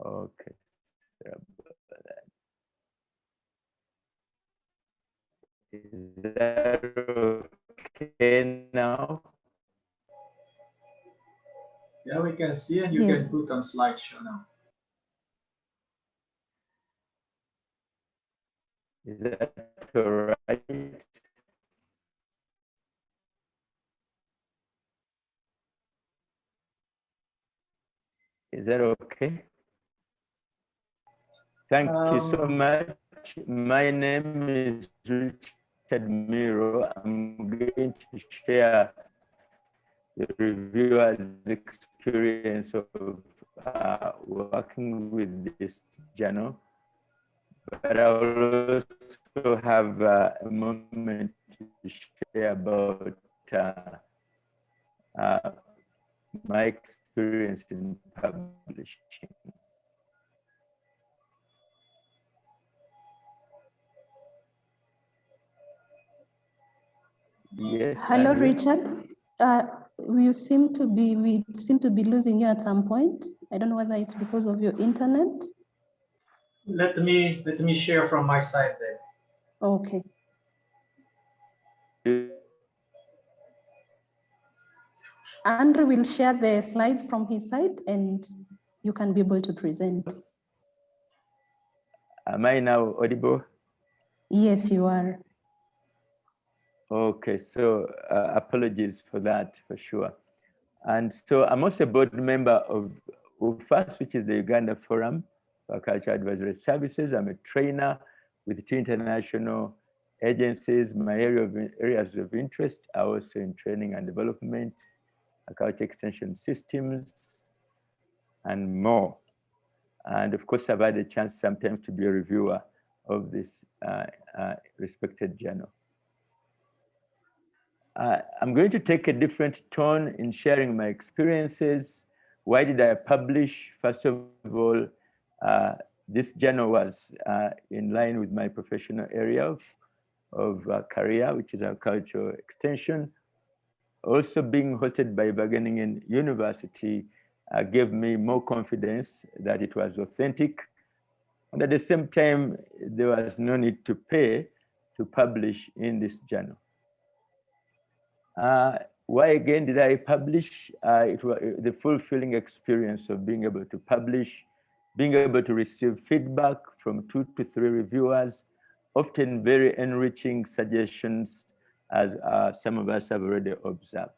Okay. Is that okay now? Yeah, we can see, and you can put on slideshow now. Is that all right? Is that okay? Thank you so much. My name is Richard Miro. I'm going to share the reviewer's experience of working with this journal. But I will also have a moment to share about my experience in publishing. Yes. Hello, Richard. We seem to be losing you at some point. I don't know whether it's because of your internet. Let me share from my side then. Okay. Andrew will share the slides from his side, and you can be able to present. Am I now audible? Yes, you are. Okay, so apologies for that, for sure. And so I'm also a board member of UFAS, which is the Uganda Forum for Cultural Advisory Services. I'm a trainer with 2 international agencies. My areas of interest are also in training and development, culture extension systems, and more. And of course, I've had a chance sometimes to be a reviewer of this respected journal. I'm going to take a different tone in sharing my experiences. Why did I publish? First of all, this journal was in line with my professional area of career, which is agricultural extension. Also being hosted by Wageningen University gave me more confidence that it was authentic. And at the same time, there was no need to pay to publish in this journal. Why again did I publish? It was the fulfilling experience of being able to publish, being able to receive feedback from 2 to 3 reviewers, often very enriching suggestions, as some of us have already observed.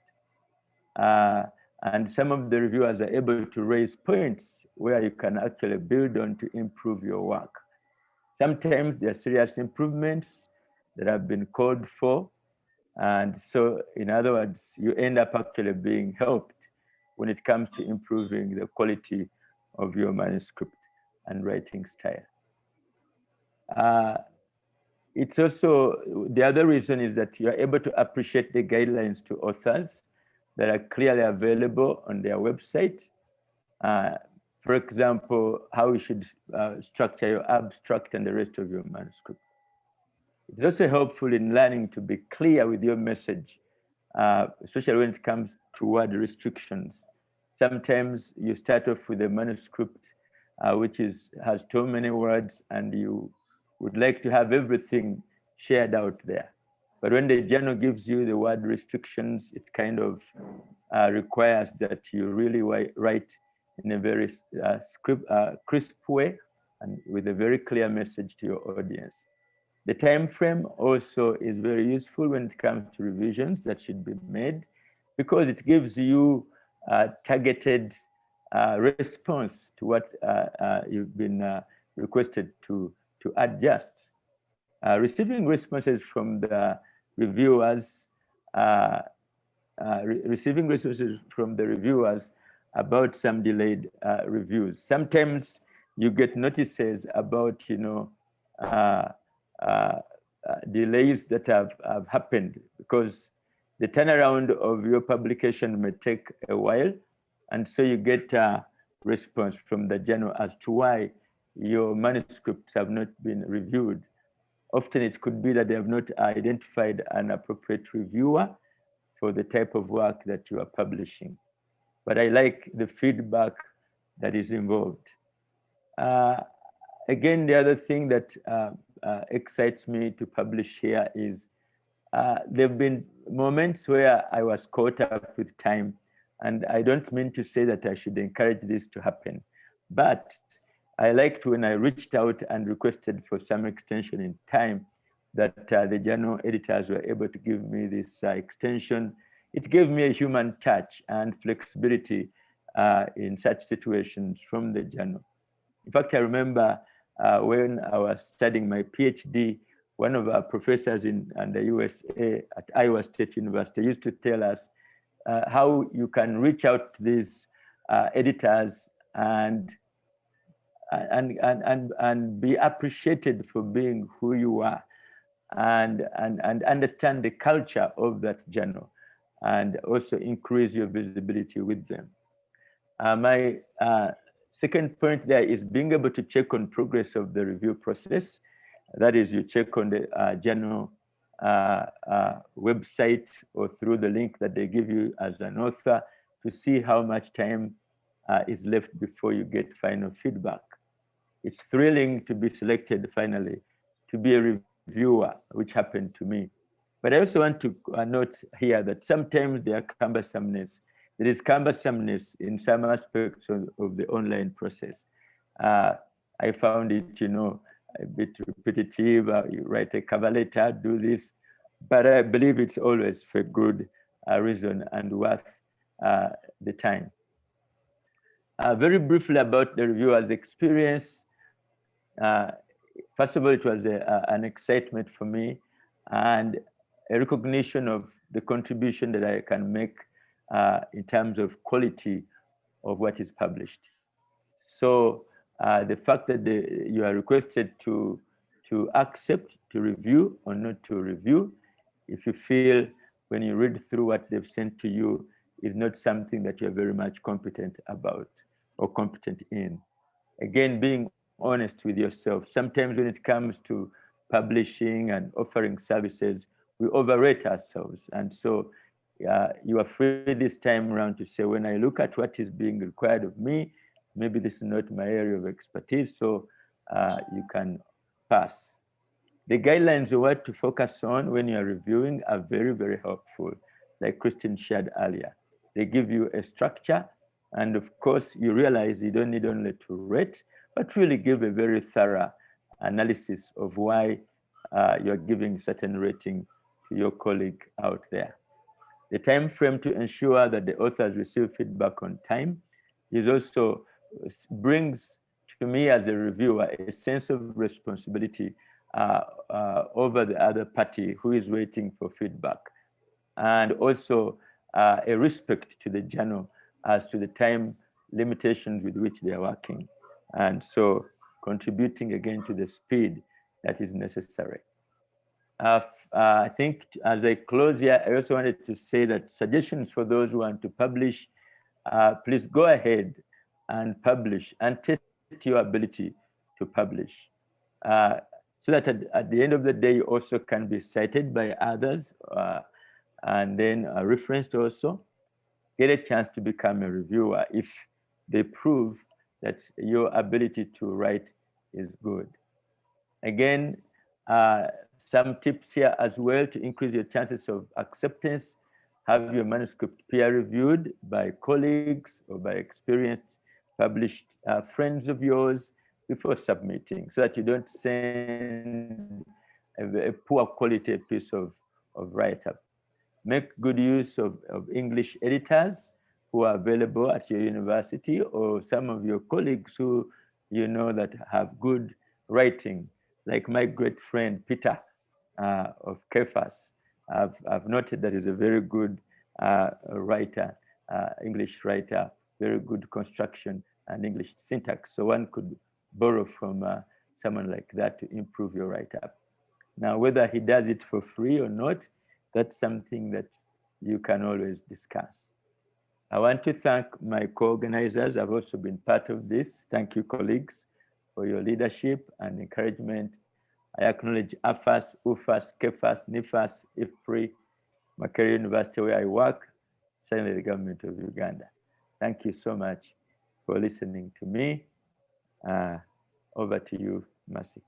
And some of the reviewers are able to raise points where you can actually build on to improve your work. Sometimes there are serious improvements that have been called for. And so, in other words, you end up actually being helped when it comes to improving the quality of your manuscript and writing style. It's also, the other reason is that you're able to appreciate the guidelines to authors that are clearly available on their website. For example, how you should structure your abstract and the rest of your manuscript. It's also helpful in learning to be clear with your message, especially when it comes to word restrictions. Sometimes you start off with a manuscript which has too many words, and you would like to have everything shared out there. But when the journal gives you the word restrictions, it kind of requires that you really write in a very crisp way and with a very clear message to your audience. The time frame also is very useful when it comes to revisions that should be made, because it gives you a targeted response to what you've been requested to adjust. Receiving responses from the reviewers, about some delayed reviews. Sometimes you get notices about, delays that have happened because the turnaround of your publication may take a while. And so you get a response from the journal as to why your manuscripts have not been reviewed. Often it could be that they have not identified an appropriate reviewer for the type of work that you are publishing. But I like the feedback that is involved. Again, the other thing that excites me to publish here is there have been moments where I was caught up with time, and I don't mean to say that I should encourage this to happen, but I liked when I reached out and requested for some extension in time that the journal editors were able to give me this extension. It gave me a human touch and flexibility in such situations from the journal. In fact, I remember when I was studying my PhD, one of our professors in the USA at Iowa State University used to tell us how you can reach out to these editors and be appreciated for being who you are, and understand the culture of that journal, and also increase your visibility with them. My second point there is being able to check on progress of the review process. That is, you check on the journal website or through the link that they give you as an author to see how much time is left before you get final feedback. It's thrilling to be selected finally to be a reviewer, which happened to me. But I also want to note here that sometimes there are cumbersomeness. There is cumbersomeness in some aspects of the online process. I found it, a bit repetitive. You write a cover letter, do this, but I believe it's always for good reason and worth the time. Very briefly about the reviewer's experience. First of all, it was an excitement for me and a recognition of the contribution that I can make in terms of quality of what is published. So the fact that you are requested to accept, to review or not to review, if you feel when you read through what they've sent to you is not something that you're very much competent about or competent in. Again, being honest with yourself. Sometimes when it comes to publishing and offering services, we overrate ourselves. And so you are free this time around to say, when I look at what is being required of me, maybe this is not my area of expertise, so you can pass. The guidelines of what to focus on when you're reviewing are very, very helpful, like Christine shared earlier. They give you a structure, and of course, you realize you don't need only to rate, but really give a very thorough analysis of why you're giving certain rating to your colleague out there. The time frame to ensure that the authors receive feedback on time is also brings to me as a reviewer a sense of responsibility over the other party who is waiting for feedback, and also a respect to the journal as to the time limitations with which they are working, and so contributing again to the speed that is necessary. I think as I close here, I also wanted to say that suggestions for those who want to publish, please go ahead and publish and test your ability to publish. So that at the end of the day, you also can be cited by others and then referenced also. Get a chance to become a reviewer if they prove that your ability to write is good. Again, some tips here as well to increase your chances of acceptance. Have your manuscript peer reviewed by colleagues or by experienced published friends of yours before submitting, so that you don't send a poor quality piece of write-up. Make good use of English editors who are available at your university, or some of your colleagues who you know that have good writing, like my great friend Peter of Kefas. I've noted that he's a very good writer, English writer, very good construction and English syntax. So one could borrow from someone like that to improve your write-up. Now, whether he does it for free or not, that's something that you can always discuss. I want to thank my co-organizers. I've also been part of this. Thank you, colleagues, for your leadership and encouragement. I acknowledge AFAS, UFAS, KEFAS, NIFAS, IFPRI, Makerere University, where I work, certainly the government of Uganda. Thank you so much for listening to me. Over to you, Mercy.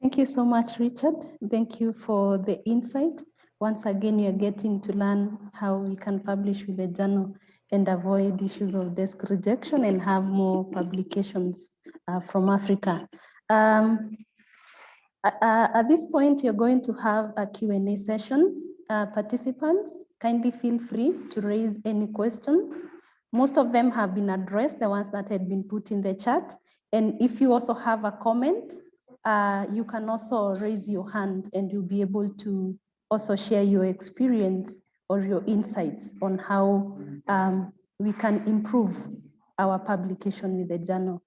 Thank you so much, Richard. Thank you for the insight. Once again, we are getting to learn how we can publish with the journal and avoid issues of desk rejection and have more publications from Africa. At this point, you're going to have a Q&A session. Participants, kindly feel free to raise any questions. Most of them have been addressed, the ones that had been put in the chat. And if you also have a comment, you can also raise your hand and you'll be able to also share your experience or your insights on how we can improve our publication with the journal.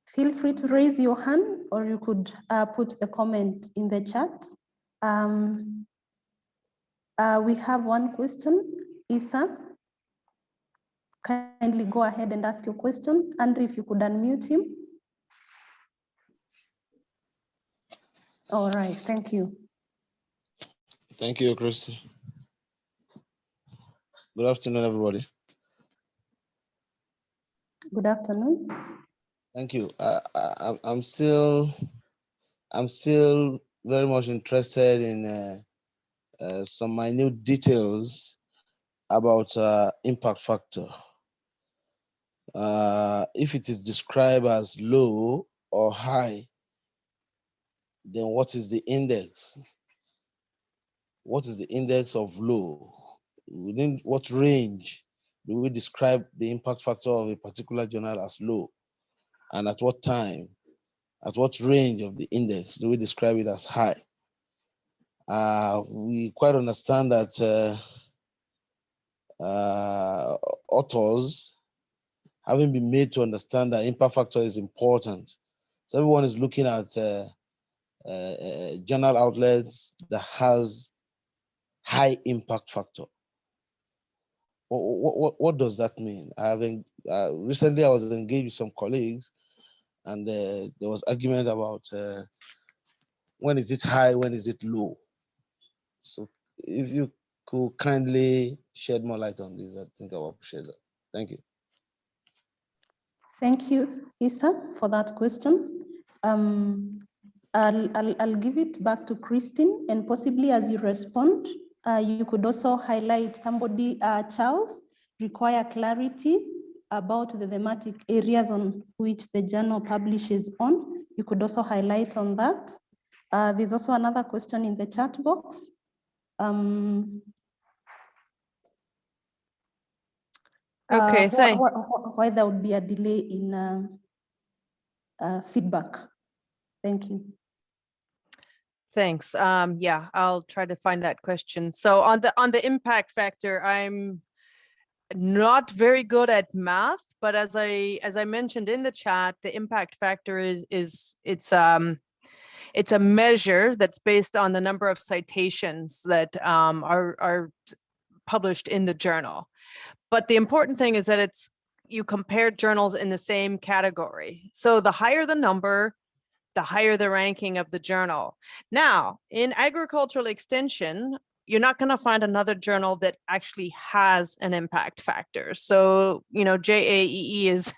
Feel free to raise your hand, or you could put the comment in the chat. We have one question. Isa, kindly go ahead and ask your question. Andrew, if you could unmute him. All right, thank you. Thank you, Christy. Good afternoon, everybody. Good afternoon. Thank you. I'm still very much interested in some minute details about impact factor. If it is described as low or high, then what is the index? What is the index of low? Within what range do we describe the impact factor of a particular journal as low? And at what time, at what range of the index do we describe it as high? We quite understand that authors, having been made to understand that impact factor is important, so everyone is looking at journal outlets that has high impact factor. What does that mean? Recently I was engaged with some colleagues, and there was argument about when is it high, when is it low? So if you could kindly shed more light on this, I think I will appreciate that. Thank you. Thank you, Issa, for that question. I'll give it back to Christine, and possibly as you respond, you could also highlight somebody, Charles, require clarity about the thematic areas on which the journal publishes on. You could also highlight on that. There's also another question in the chat box. Okay, thanks. Why there would be a delay in feedback? Thank you. Thanks. Yeah, I'll try to find that question. So on the impact factor, I'm not very good at math, but as I mentioned in the chat, the impact factor it's a measure that's based on the number of citations that are published in the journal. But the important thing is that you compare journals in the same category. So the higher the number, the higher the ranking of the journal. Now, in agricultural extension, you're not going to find another journal that actually has an impact factor. So, JAEE is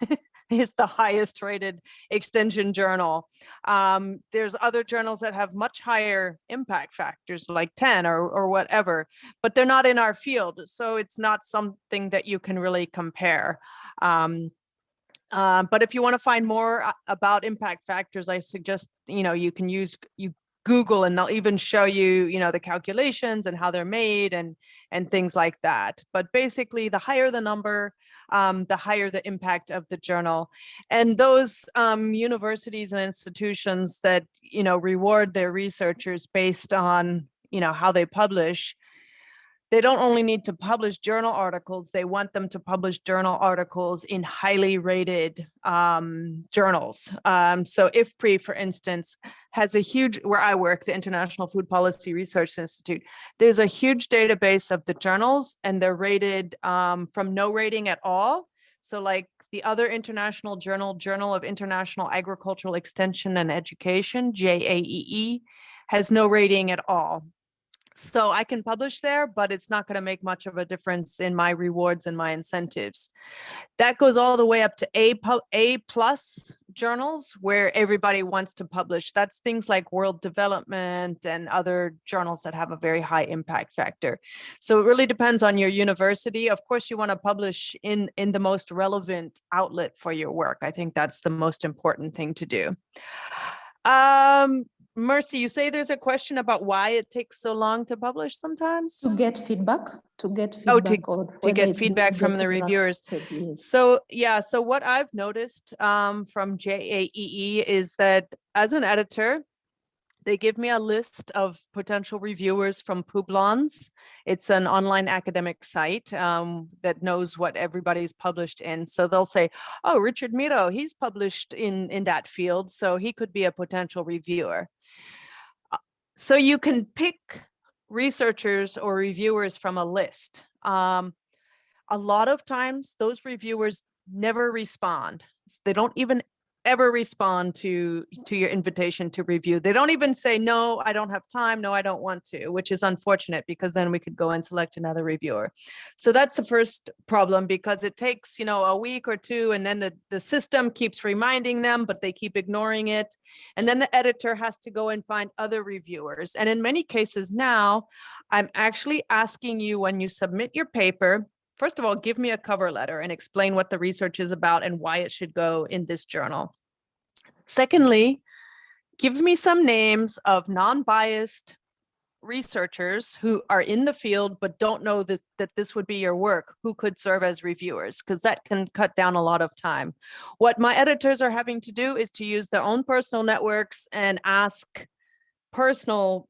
is the highest rated extension journal. There's other journals that have much higher impact factors, like 10 or whatever, but they're not in our field. So it's not something that you can really compare. But if you want to find more about impact factors, I suggest, you can you Google, and they'll even show you, the calculations and how they're made and things like that. But basically, the higher the number, the higher the impact of the journal. And those universities and institutions that, reward their researchers based on, how they publish, they don't only need to publish journal articles, they want them to publish journal articles in highly rated journals. So IFPRI, for instance, has a huge, where I work, the International Food Policy Research Institute, there's a huge database of the journals, and they're rated from no rating at all. So like the other international journal, Journal of International Agricultural Extension and Education, JAEE, has no rating at all. So I can publish there, but it's not going to make much of a difference in my rewards and my incentives. That goes all the way up to A+ journals, where everybody wants to publish. That's things like World Development and other journals that have a very high impact factor. So it really depends on your university. Of course, you want to publish in the most relevant outlet for your work. I think that's the most important thing to do. Mercy, you say there's a question about why it takes so long to publish sometimes? To get feedback. To get feedback from the reviewers. Yes. So yeah, so what I've noticed from JAEE is that as an editor, they give me a list of potential reviewers from Publons. It's an online academic site that knows what everybody's published in. So they'll say, oh, Richard Miro, he's published in that field, so he could be a potential reviewer. So you can pick researchers or reviewers from a list. A lot of times those reviewers never respond. They don't even ever respond to your invitation to review. They don't even say, no, I don't have time. No, I don't want to, which is unfortunate, because then we could go and select another reviewer. So that's the first problem, because it takes, a week or two, and then the system keeps reminding them, but they keep ignoring it. And then the editor has to go and find other reviewers. And in many cases now, I'm actually asking you, when you submit your paper, first of all, give me a cover letter and explain what the research is about and why it should go in this journal. Secondly, give me some names of non-biased researchers who are in the field but don't know that this would be your work who could serve as reviewers, because that can cut down a lot of time. What my editors are having to do is to use their own personal networks and ask personal,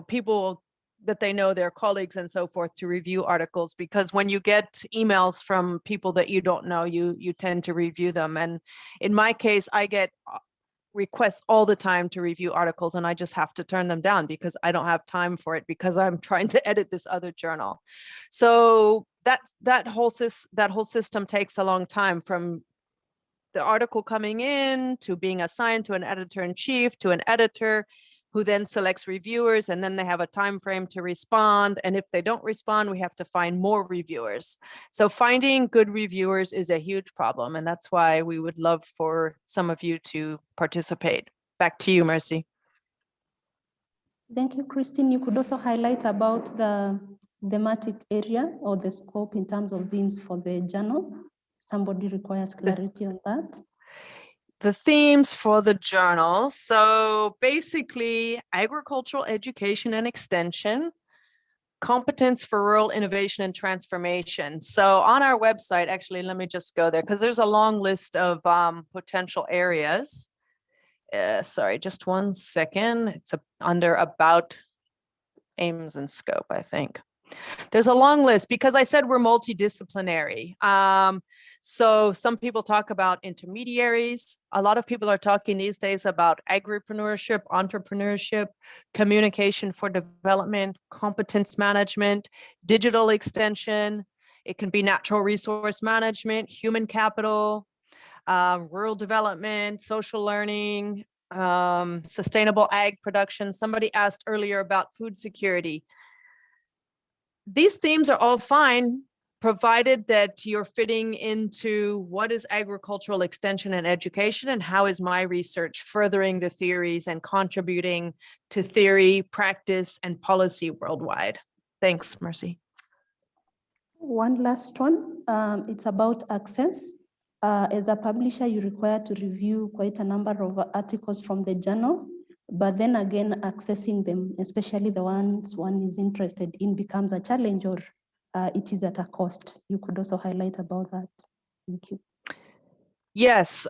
people that they know, their colleagues and so forth, to review articles, because when you get emails from people that you don't know, you tend to review them. And in my case, I get requests all the time to review articles, and I just have to turn them down because I don't have time for it, because I'm trying to edit this other journal. So that whole system takes a long time, from the article coming in to being assigned to an editor-in-chief to an editor, who then selects reviewers, and then they have a time frame to respond. And if they don't respond, we have to find more reviewers. So finding good reviewers is a huge problem. And that's why we would love for some of you to participate. Back to you, Mercy. Thank you, Christine. You could also highlight about the thematic area or the scope in terms of themes for the journal. Somebody requires clarity on that. The themes for the journal. So basically, agricultural education and extension, competence for rural innovation and transformation. So on our website, actually, let me just go there, because there's a long list of potential areas. Sorry, just one second. It's under about aims and scope, I think. There's a long list because I said we're multidisciplinary. So some people talk about intermediaries. A lot of people are talking these days about agripreneurship, entrepreneurship, communication for development, competence management, digital extension. It can be natural resource management, human capital, rural development, social learning, sustainable ag production. Somebody asked earlier about food security. These themes are all fine, provided that you're fitting into what is agricultural extension and education, and how is my research furthering the theories and contributing to theory, practice, and policy worldwide. Thanks, Mercy. One last one, it's about access. As a publisher, you're required to review quite a number of articles from the journal. But then again, accessing them, especially the ones one is interested in, becomes a challenge, or it is at a cost. You could also highlight about that. Thank you. Yes,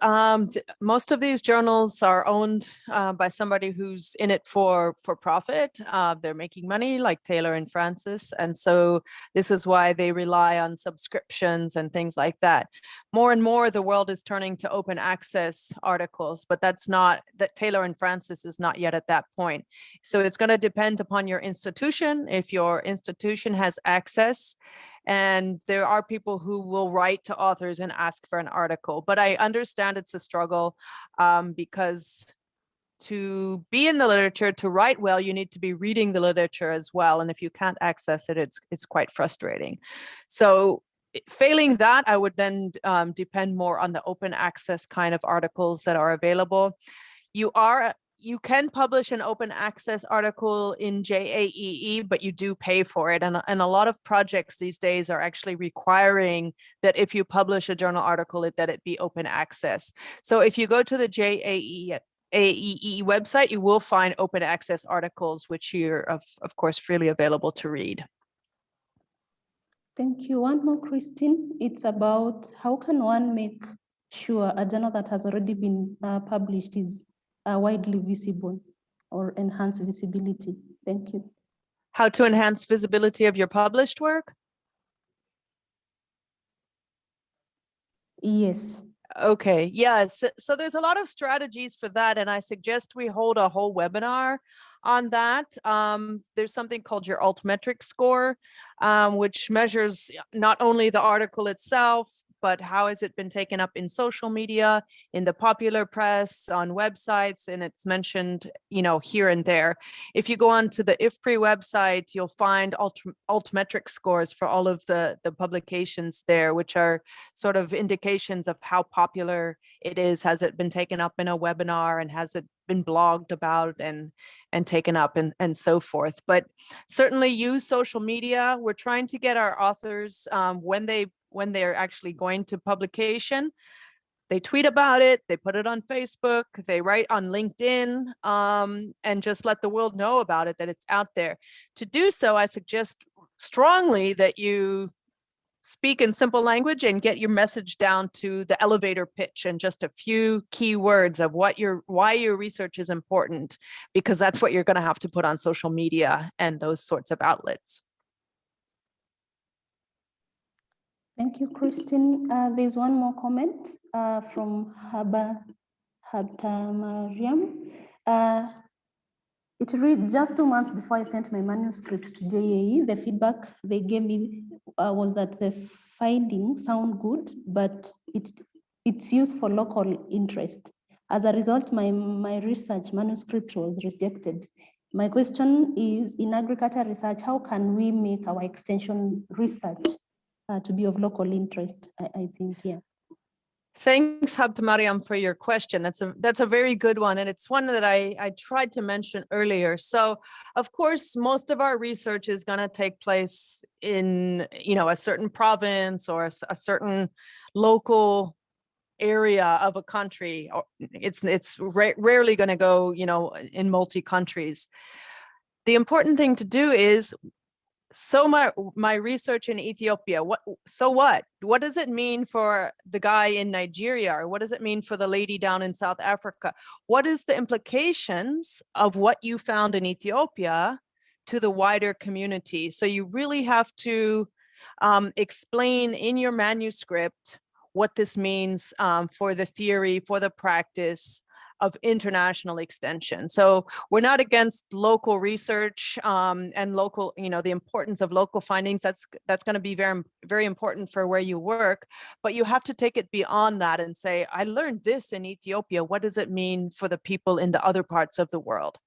most of these journals are owned by somebody who's in it for profit. They're making money, like Taylor and Francis. And so this is why they rely on subscriptions and things like that. More and more, the world is turning to open access articles, but that Taylor and Francis is not yet at that point. So it's going to depend upon your institution. If your institution has access, and there are people who will write to authors and ask for an article. But I understand it's a struggle because to be in the literature, to write well, you need to be reading the literature as well. And if you can't access it, it's quite frustrating. So failing that, I would then depend more on the open access kind of articles that are available. You can publish an open access article in JAEE, but you do pay for it. And a lot of projects these days are actually requiring that if you publish a journal article, that it be open access. So if you go to the JAEE website, you will find open access articles, which are of course freely available to read. Thank you. One more, Christine. It's about how can one make sure a journal that has already been published is widely visible or enhance visibility. Thank you. How to enhance visibility of your published work? Yes. Okay, yes. So there's a lot of strategies for that, and I suggest we hold a whole webinar on that. There's something called your altmetric score, which measures not only the article itself, but how has it been taken up in social media, in the popular press, on websites, and it's mentioned, here and there. If you go on to the IFPRI website, you'll find altmetric scores for all of the publications there, which are sort of indications of how popular it is. Has it been taken up in a webinar, and has it been blogged about and taken up and so forth. But certainly use social media. We're trying to get our authors when they're actually going to publication, they tweet about it, they put it on Facebook, they write on LinkedIn, and just let the world know about it, that it's out there. To do so, I suggest strongly that you speak in simple language and get your message down to the elevator pitch and just a few key words of why your research is important, because that's what you're going to have to put on social media and those sorts of outlets. Thank you, Christine. There's one more comment from Habtamariam. It read, just 2 months before I sent my manuscript to JAE, the feedback they gave me was that the findings sound good, but it's used for local interest. As a result, my research manuscript was rejected. My question is, in agriculture research, how can we make our extension research to be of local interest, I think, yeah. Thanks, Habtamariam, for your question. That's a very good one, and it's one that I tried to mention earlier. So, of course, most of our research is going to take place in, a certain province or a certain local area of a country. It's rarely going to go, in multi countries. The important thing to do is, so my research in Ethiopia, what does it mean for the guy in Nigeria, or what does it mean for the lady down in South Africa? What is the implications of what you found in Ethiopia to the wider community? So you really have to explain in your manuscript what this means for the theory, for the practice of international extension. So we're not against local research and local, the importance of local findings. That's going to be very, very important for where you work, but you have to take it beyond that and say, I learned this in Ethiopia. What does it mean for the people in the other parts of the world?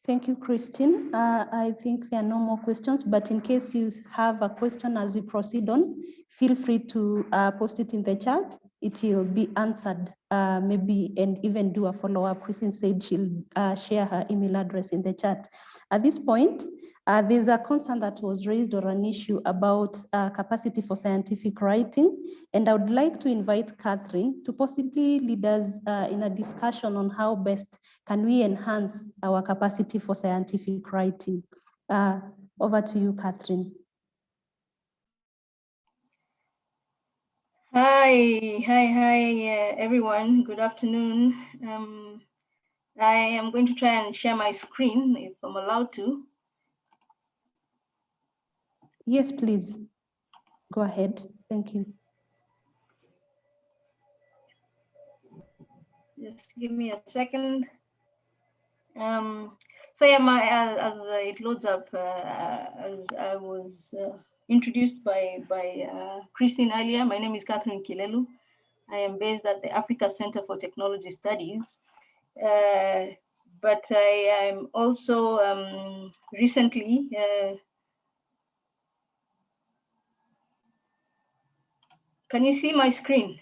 Thank you, Christine. I think there are no more questions, but in case you have a question as we proceed on, feel free to post it in the chat. It will be answered, maybe, and even do a follow-up. Christine said she'll share her email address in the chat. At this point, there's a concern that was raised, or an issue about capacity for scientific writing. And I would like to invite Catherine to possibly lead us in a discussion on how best can we enhance our capacity for scientific writing. Over to you, Catherine. Hi, everyone. Good afternoon. I am going to try and share my screen if I'm allowed to. Yes, please. Go ahead. Thank you. Just give me a second. So yeah, as it loads up, as I was introduced by Christine earlier, my name is Catherine Kilelu. I am based at the Africa Center for Technology Studies. But I am also recently can you see my screen?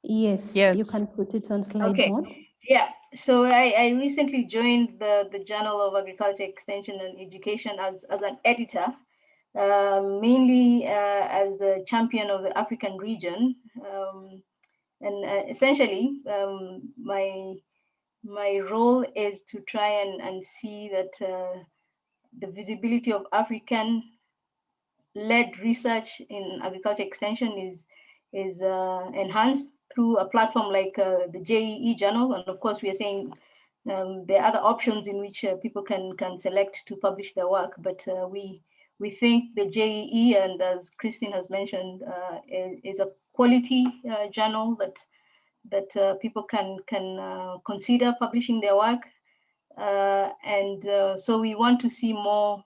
Yes, you can put it on slide mode. Yeah, so I recently joined the Journal of Agriculture Extension and Education as an editor, mainly as a champion of the African region. And essentially, my role is to try and see that the visibility of African-led research in agriculture extension is enhanced through a platform like the JEE Journal. And of course, we are saying there are other options in which people can select to publish their work, but we think the JEE, and as Christine has mentioned, is a quality journal that people can consider publishing their work, and so we want to see more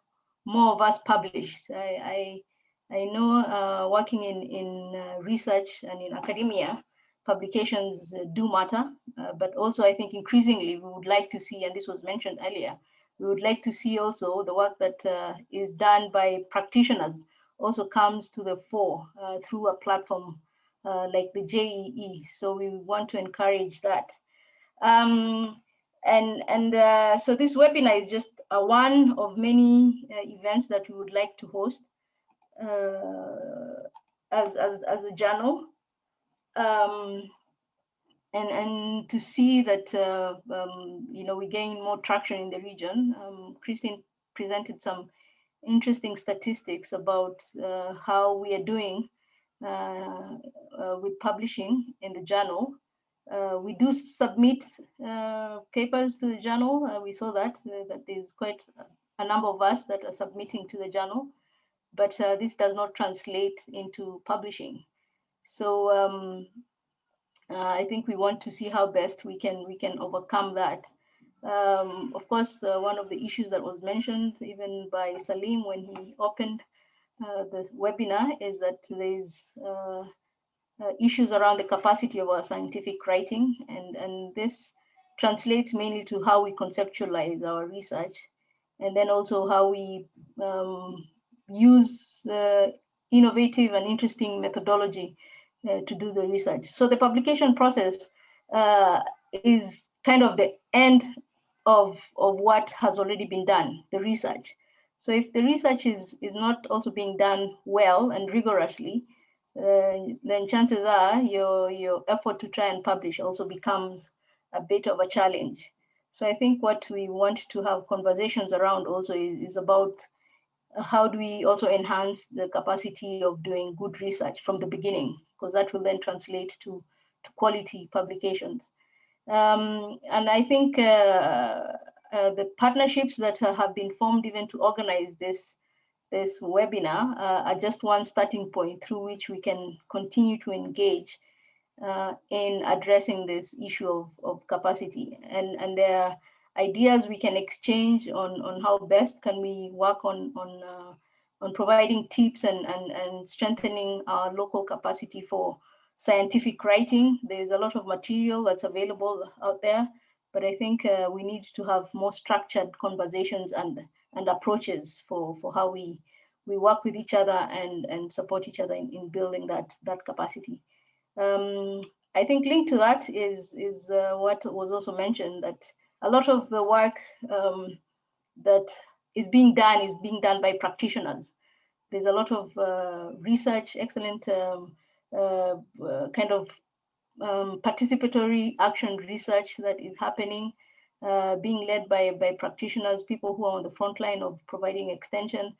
of us published. I know working in research and in academia, publications do matter, but also I think increasingly we would like to see, and this was mentioned earlier, we would like to see also the work that is done by practitioners also comes to the fore through a platform like the JEE. So we want to encourage that. So this webinar is just one of many events that we would like to host. as a journal, and to see that we gain more traction in the region. Christine presented some interesting statistics about how we are doing with publishing in the journal. We do submit papers to the journal. We saw that there's quite a number of us that are submitting to the journal, but this does not translate into publishing. So I think we want to see how best we can overcome that. Of course, one of the issues that was mentioned even by Salim when he opened the webinar is that there's issues around the capacity of our scientific writing, and this translates mainly to how we conceptualize our research, and then also how we use innovative and interesting methodology to do the research. So the publication process is kind of the end of what has already been done, the research. So if the research is not also being done well and rigorously, then chances are your effort to try and publish also becomes a bit of a challenge. So I think what we want to have conversations around also is about how do we also enhance the capacity of doing good research from the beginning, because that will then translate to quality publications. And I think the partnerships that have been formed even to organize this webinar are just one starting point through which we can continue to engage in addressing this issue of capacity. And there are ideas we can exchange on how best can we work on providing tips and strengthening our local capacity for scientific writing. There's a lot of material that's available out there, but I think we need to have more structured conversations and approaches for how we work with each other and support each other in building that capacity. I think linked to that is what was also mentioned, that a lot of the work that is being done by practitioners. There's a lot of research, excellent kind of participatory action research that is happening, being led by practitioners, people who are on the front line of providing extension.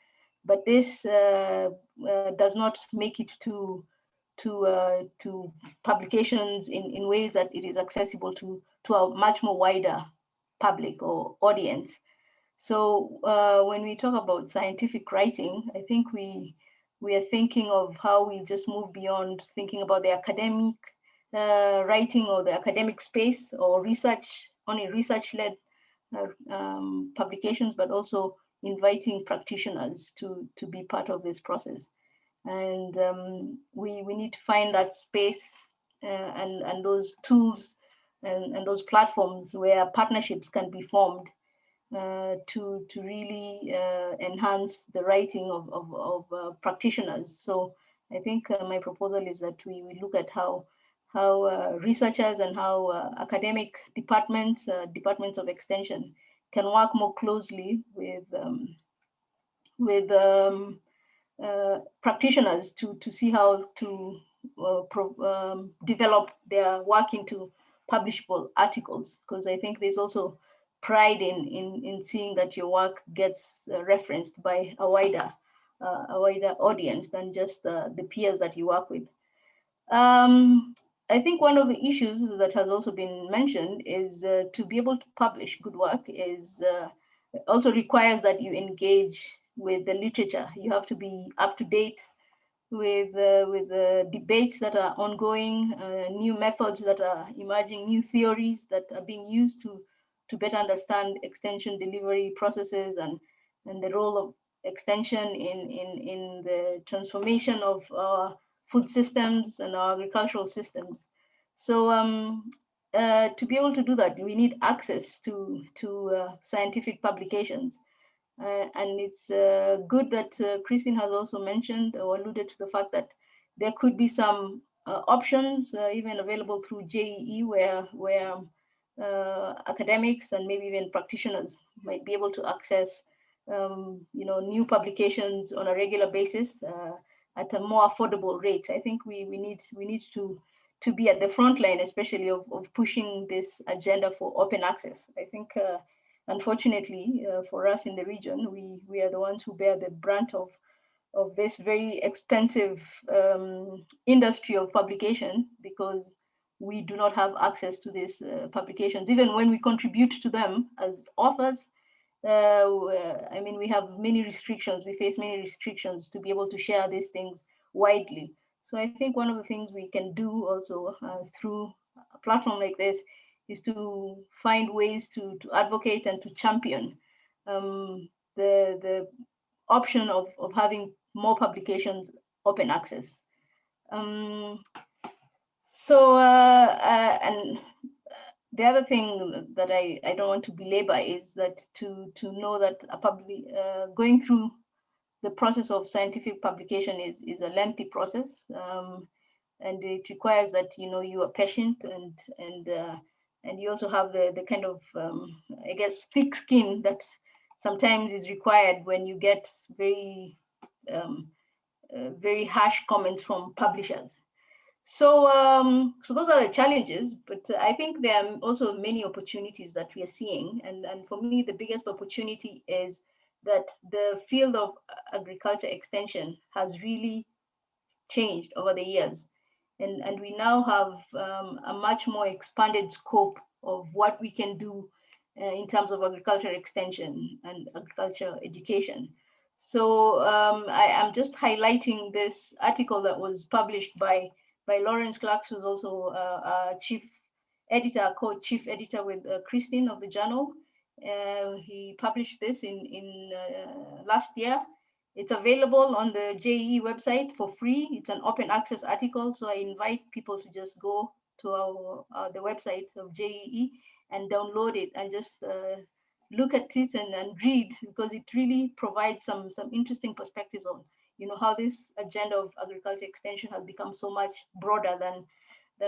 But this does not make it to publications in ways that it is accessible to a much more wider public or audience. So when we talk about scientific writing, I think we are thinking of how we just move beyond thinking about the academic writing or the academic space or research, only research-led publications, but also inviting practitioners to be part of this process. And we need to find that space and those tools and those platforms where partnerships can be formed to really enhance the writing of practitioners. So I think my proposal is that we look at how researchers and how academic departments, departments of extension can work more closely with practitioners to see how to develop their work into publishable articles, because I think there's also pride in seeing that your work gets referenced by a wider audience than just the peers that you work with. I think one of the issues that has also been mentioned is to be able to publish good work is also requires that you engage with the literature. You have to be up to date with the debates that are ongoing, new methods that are emerging, new theories that are being used to better understand extension delivery processes and the role of extension in the transformation of our food systems and our agricultural systems. So to be able to do that, we need access to scientific publications. And it's good that Christine has also mentioned or alluded to the fact that there could be some options even available through JEE where academics and maybe even practitioners might be able to access new publications on a regular basis. at a more affordable rate. I think we need to be at the front line, especially of pushing this agenda for open access. I think, unfortunately, for us in the region, we are the ones who bear the brunt of this very expensive industry of publication, because we do not have access to these publications. Even when we contribute to them as authors, I mean, we have many restrictions. We face many restrictions to be able to share these things widely. So I think one of the things we can do also through a platform like this is to find ways to advocate and to champion the option of having more publications open access. And the other thing that I don't want to belabor is that to know that going through the process of scientific publication is a lengthy process, and it requires that you are patient and you also have the kind of I guess thick skin that sometimes is required when you get very very harsh comments from publishers. So those are the challenges, but I think there are also many opportunities that we are seeing. And for me, the biggest opportunity is that the field of agriculture extension has really changed over the years. And we now have a much more expanded scope of what we can do in terms of agriculture extension and agriculture education. So I am just highlighting this article that was published by Lawrence Clarks, who's also a chief editor, co-chief editor with Christine of the journal. He published this in last year. It's available on the JEE website for free. It's an open access article, so I invite people to just go to the website of JEE and download it and just look at it and read, because it really provides some interesting perspectives on how this agenda of agriculture extension has become so much broader than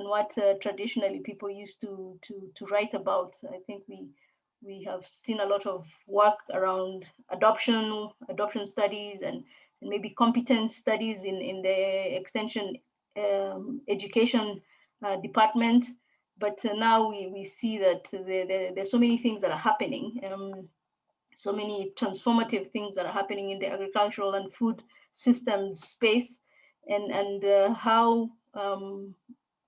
what traditionally people used to write about. I think we have seen a lot of work around adoption studies and maybe competence studies in the extension education department. But now we see that there's so many things that are happening, so many transformative things that are happening in the agricultural and food systems space, and how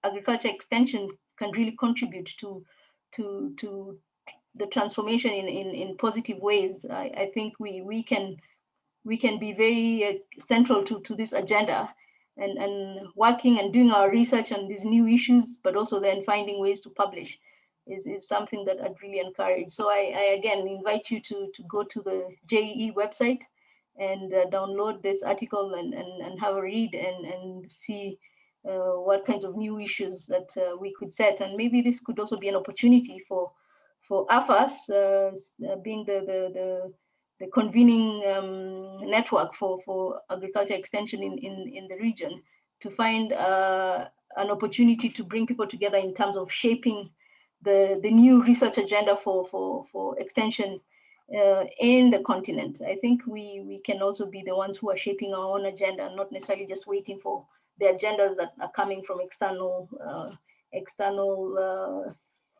agriculture extension can really contribute to the transformation in positive ways. I think we can be very central to this agenda, and working and doing our research on these new issues, but also then finding ways to publish is something that I'd really encourage. So I again invite you to go to the JEE website and download this article and have a read and see what kinds of new issues that we could set. And maybe this could also be an opportunity for AFAS, being the convening network for agriculture extension in the region, to find an opportunity to bring people together in terms of shaping the new research agenda for extension in the continent. I think we can also be the ones who are shaping our own agenda, not necessarily just waiting for the agendas that are coming from external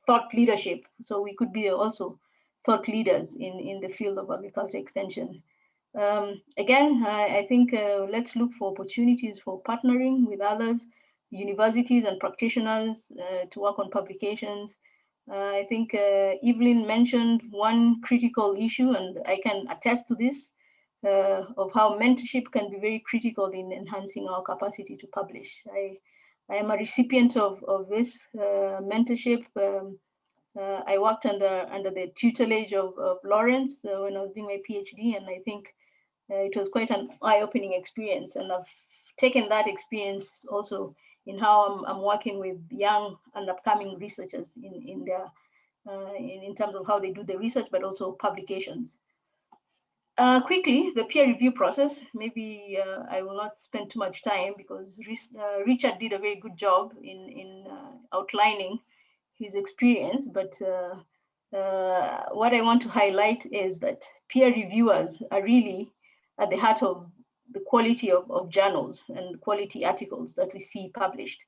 thought leadership. So we could be also thought leaders in the field of agriculture extension. Again, I think let's look for opportunities for partnering with others, universities and practitioners to work on publications. I think Evelyn mentioned one critical issue, and I can attest to this, of how mentorship can be very critical in enhancing our capacity to publish. I am a recipient of this mentorship. I worked under the tutelage of Lawrence when I was doing my PhD, and I think it was quite an eye-opening experience. And I've taken that experience also in how I'm working with young and upcoming researchers in terms of how they do the research, but also publications. Quickly, the peer review process. Maybe I will not spend too much time, because Richard did a very good job in outlining his experience. But what I want to highlight is that peer reviewers are really at the heart of the quality of journals and quality articles that we see published,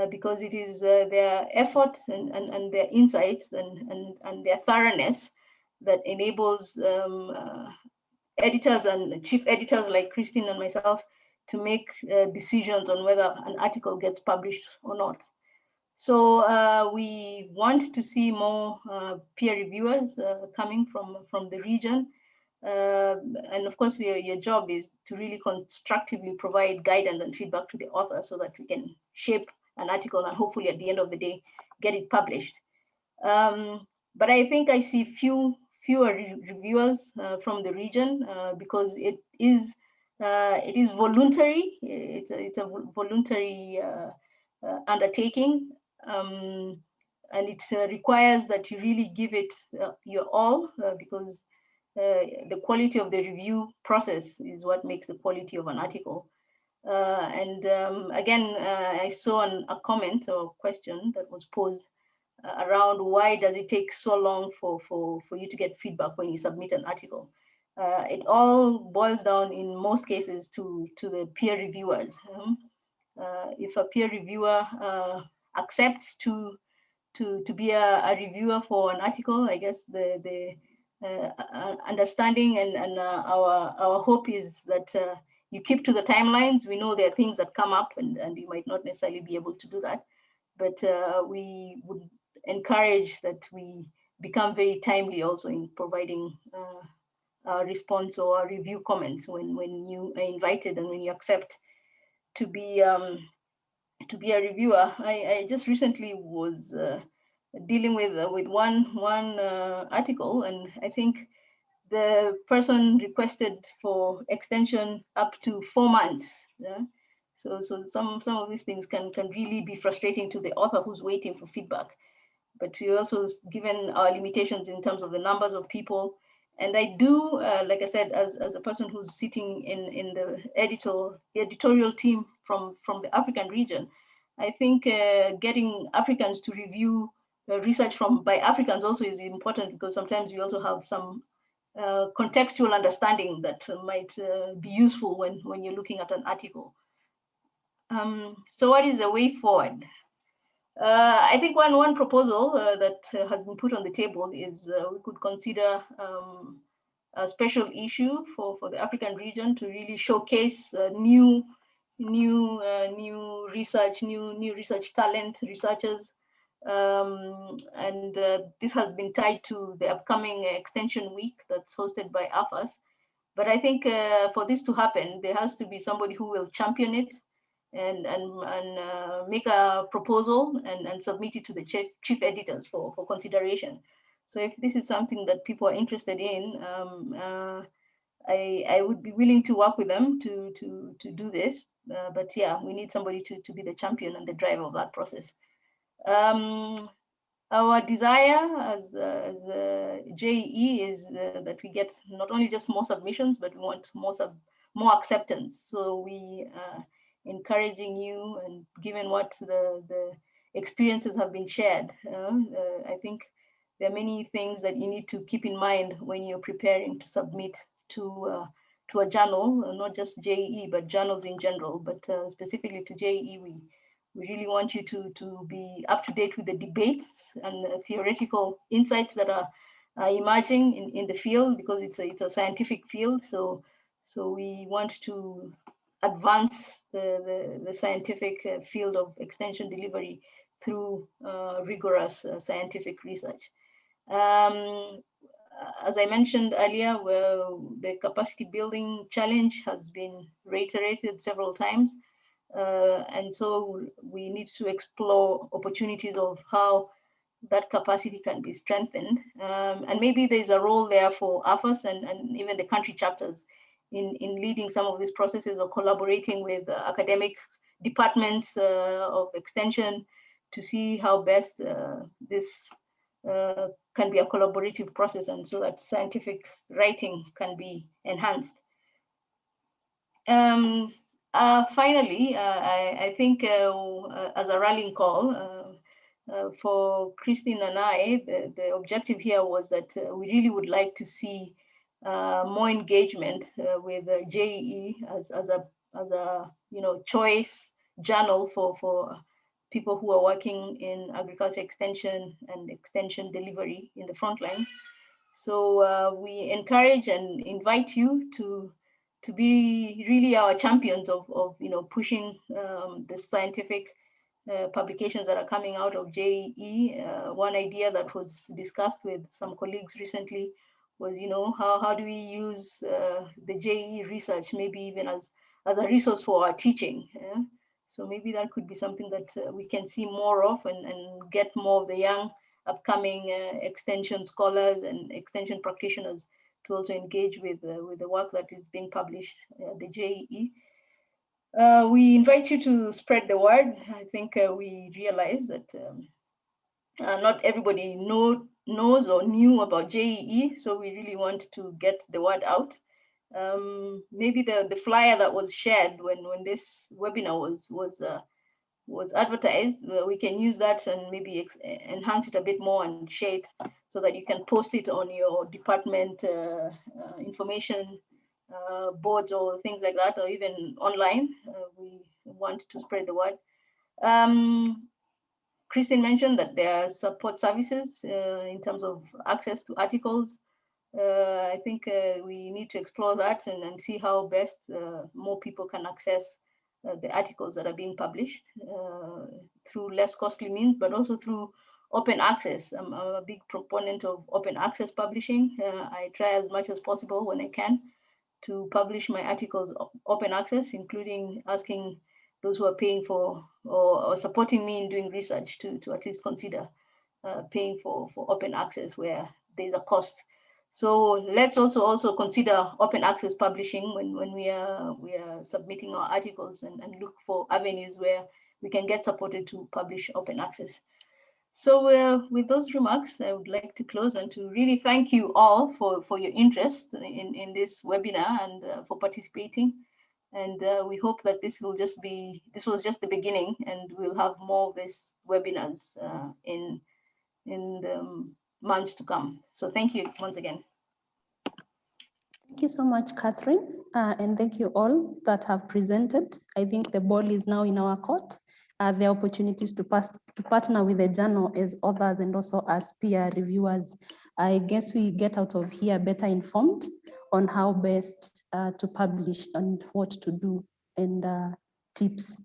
because it is their effort and their insights and their thoroughness that enables editors and chief editors like Christine and myself to make decisions on whether an article gets published or not. So we want to see more peer reviewers coming from the region. And of course, your job is to really constructively provide guidance and feedback to the author so that we can shape an article and hopefully at the end of the day, get it published. But I think I see fewer reviewers from the region because it is voluntary. It's a voluntary undertaking, and it requires that you really give it your all because the quality of the review process is what makes the quality of an article. Again, I saw a comment or question that was posed around why does it take so long for you to get feedback when you submit an article. It all boils down in most cases to the peer reviewers. If a peer reviewer accepts to be a reviewer for an article, I guess the understanding and our hope is that you keep to the timelines. We know there are things that come up and you might not necessarily be able to do that, but we would encourage that we become very timely also in providing a response or a review comments when you are invited and when you accept to be a reviewer. I just recently was dealing with one article, and I think the person requested for extension up to 4 months. Yeah? So some of these things can really be frustrating to the author who's waiting for feedback. But we also, given our limitations in terms of the numbers of people, and I do, like I said, as a person who's sitting in the editorial team from the African region, I think getting Africans to review research by Africans also is important, because sometimes you also have some contextual understanding that might be useful when you're looking at an article. So what is the way forward? I think one proposal that has been put on the table is we could consider a special issue for the African region to really showcase new research, new research talent, researchers. This has been tied to the upcoming Extension Week that's hosted by AFAS. But I think for this to happen, there has to be somebody who will champion it and make a proposal and submit it to the chief editors for consideration. So if this is something that people are interested in, I would be willing to work with them to do this. But yeah, we need somebody to be the champion and the driver of that process. Our desire as JEE is that we get not only just more submissions, but we want more acceptance. So we encouraging you, and given what the experiences have been shared, I think there are many things that you need to keep in mind when you're preparing to submit to a journal, not just JEE, but journals in general, but specifically to JEE, we really want you to be up to date with the debates and the theoretical insights that are emerging in the field, because it's a scientific field. So we want to advance the scientific field of extension delivery through rigorous scientific research. As I mentioned earlier, the capacity building challenge has been reiterated several times. And so we need to explore opportunities of how that capacity can be strengthened. And maybe there's a role there for AFAS and even the country chapters in leading some of these processes, or collaborating with academic departments of extension to see how best this can be a collaborative process, and so that scientific writing can be enhanced. Finally, I think as a rallying call for Christine and I, the objective here was that we really would like to see more engagement with JEE as a choice journal for people who are working in agriculture extension and extension delivery in the front lines. So we encourage and invite you to be really our champions of pushing the scientific publications that are coming out of JEE. One idea that was discussed with some colleagues recently was, how do we use the JEE research, maybe even as a resource for our teaching. Yeah? So maybe that could be something that we can see more of and get more of the young upcoming extension scholars and extension practitioners to also engage with the work that is being published at the JEE. We invite you to spread the word. I think we realize that not everybody knows or knew about JEE, so we really want to get the word out. Maybe the flyer that was shared when this webinar was advertised, we can use that and maybe enhance it a bit more and share it so that you can post it on your department information boards or things like that, or even online. We want to spread the word. Christine mentioned that there are support services in terms of access to articles. I think we need to explore that and see how best more people can access the articles that are being published through less costly means, but also through open access. I'm a big proponent of open access publishing. I try as much as possible when I can to publish my articles open access, including asking those who are paying for or supporting me in doing research to at least consider paying for open access where there's a cost. So let's also consider open access publishing when we are submitting our articles and look for avenues where we can get supported to publish open access. So with those remarks, I would like to close and to really thank you all for your interest in this webinar and for participating. And we hope that this was just the beginning, and we'll have more of these webinars in the months to come. So thank you once again. Thank you so much, Catherine, and thank you all that have presented. I think the ball is now in our court. There are opportunities to partner with the journal as authors and also as peer reviewers. I guess we get out of here better informed on how best to publish and what to do and tips.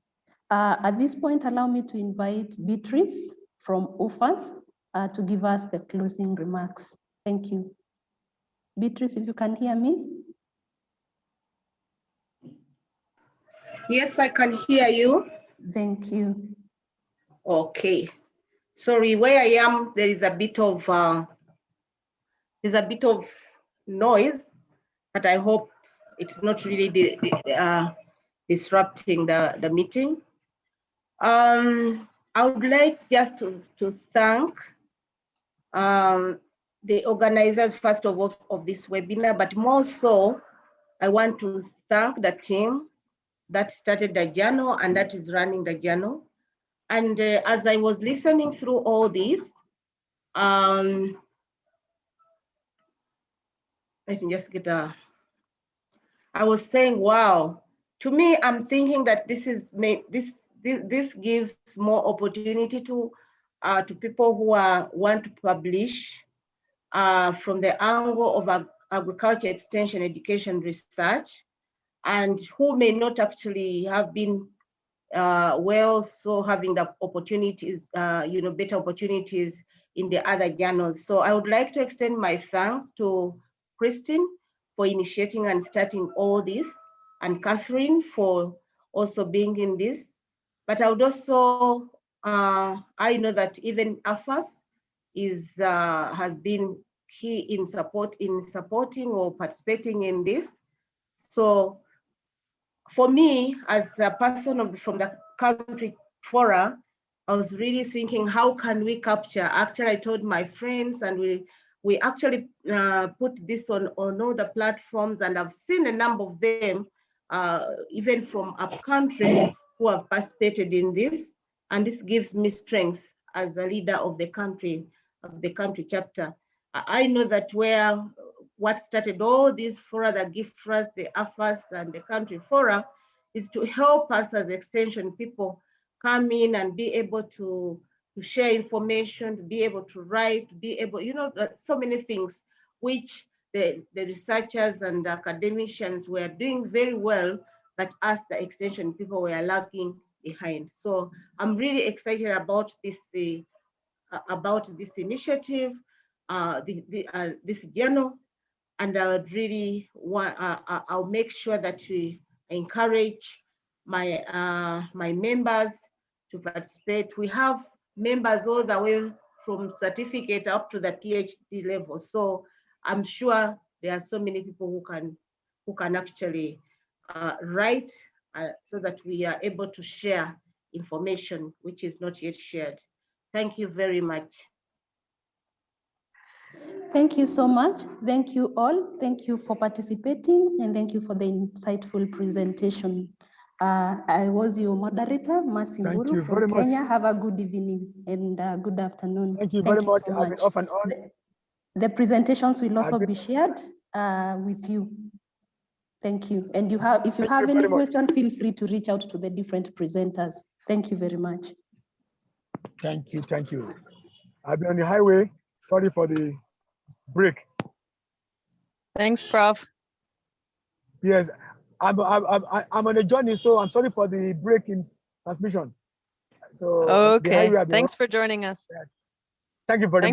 At this point, allow me to invite Beatrice from UFAS to give us the closing remarks. Thank you. Beatrice, if you can hear me. Yes, I can hear you. Thank you. Okay. Sorry, where I am, there is a bit of noise, but I hope it's not really disrupting the meeting. I would like just to thank the organizers, first of all, of this webinar, but more so, I want to thank the team that started the journal and that is running the journal. And as I was listening through all this, let me just get I was saying, wow, to me, I'm thinking that this gives more opportunity to people who want to publish from the angle of agriculture extension, education, research, and who may not actually have been so having the opportunities, better opportunities in the other journals. So I would like to extend my thanks to Christine for initiating and starting all this, and Catherine for also being in this. But I would also, I know that even AFAS has been key in supporting or participating in this. So for me, as a person from the country fora, I was really thinking, how can we capture? Actually, I told my friends, and we actually put this on all the platforms, and I've seen a number of them, even from up country, who have participated in this, and this gives me strength as the leader of the country chapter. I know that what started all these fora, the GIFRAs, the AFAS, and the country fora, is to help us as extension people come in and be able to share information, to be able to write, to be able, so many things which the researchers and the academicians were doing very well, but us, the extension people, were lagging behind. So I'm really excited about this initiative, this journal, and I would really want, I'll make sure that we encourage my members to participate. We have members all the way from certificate up to the PhD level. So I'm sure there are so many people who can actually write so that we are able to share information which is not yet shared. Thank you very much. Thank you so much. Thank you all. Thank you for participating, and thank you for the insightful presentation. I was your moderator, Mercy Mburu from Kenya. Have a good evening and good afternoon. Thank you very much. So I've been off and on. The presentations will also be shared with you. Thank you. And if you have any question, feel free to reach out to the different presenters. Thank you very much. Thank you. Thank you. I've been on the highway. Sorry for the break. Thanks, Prof. Yes, I'm on a journey, so I'm sorry for the break in transmission. So okay, thanks for joining us. Thank you very much.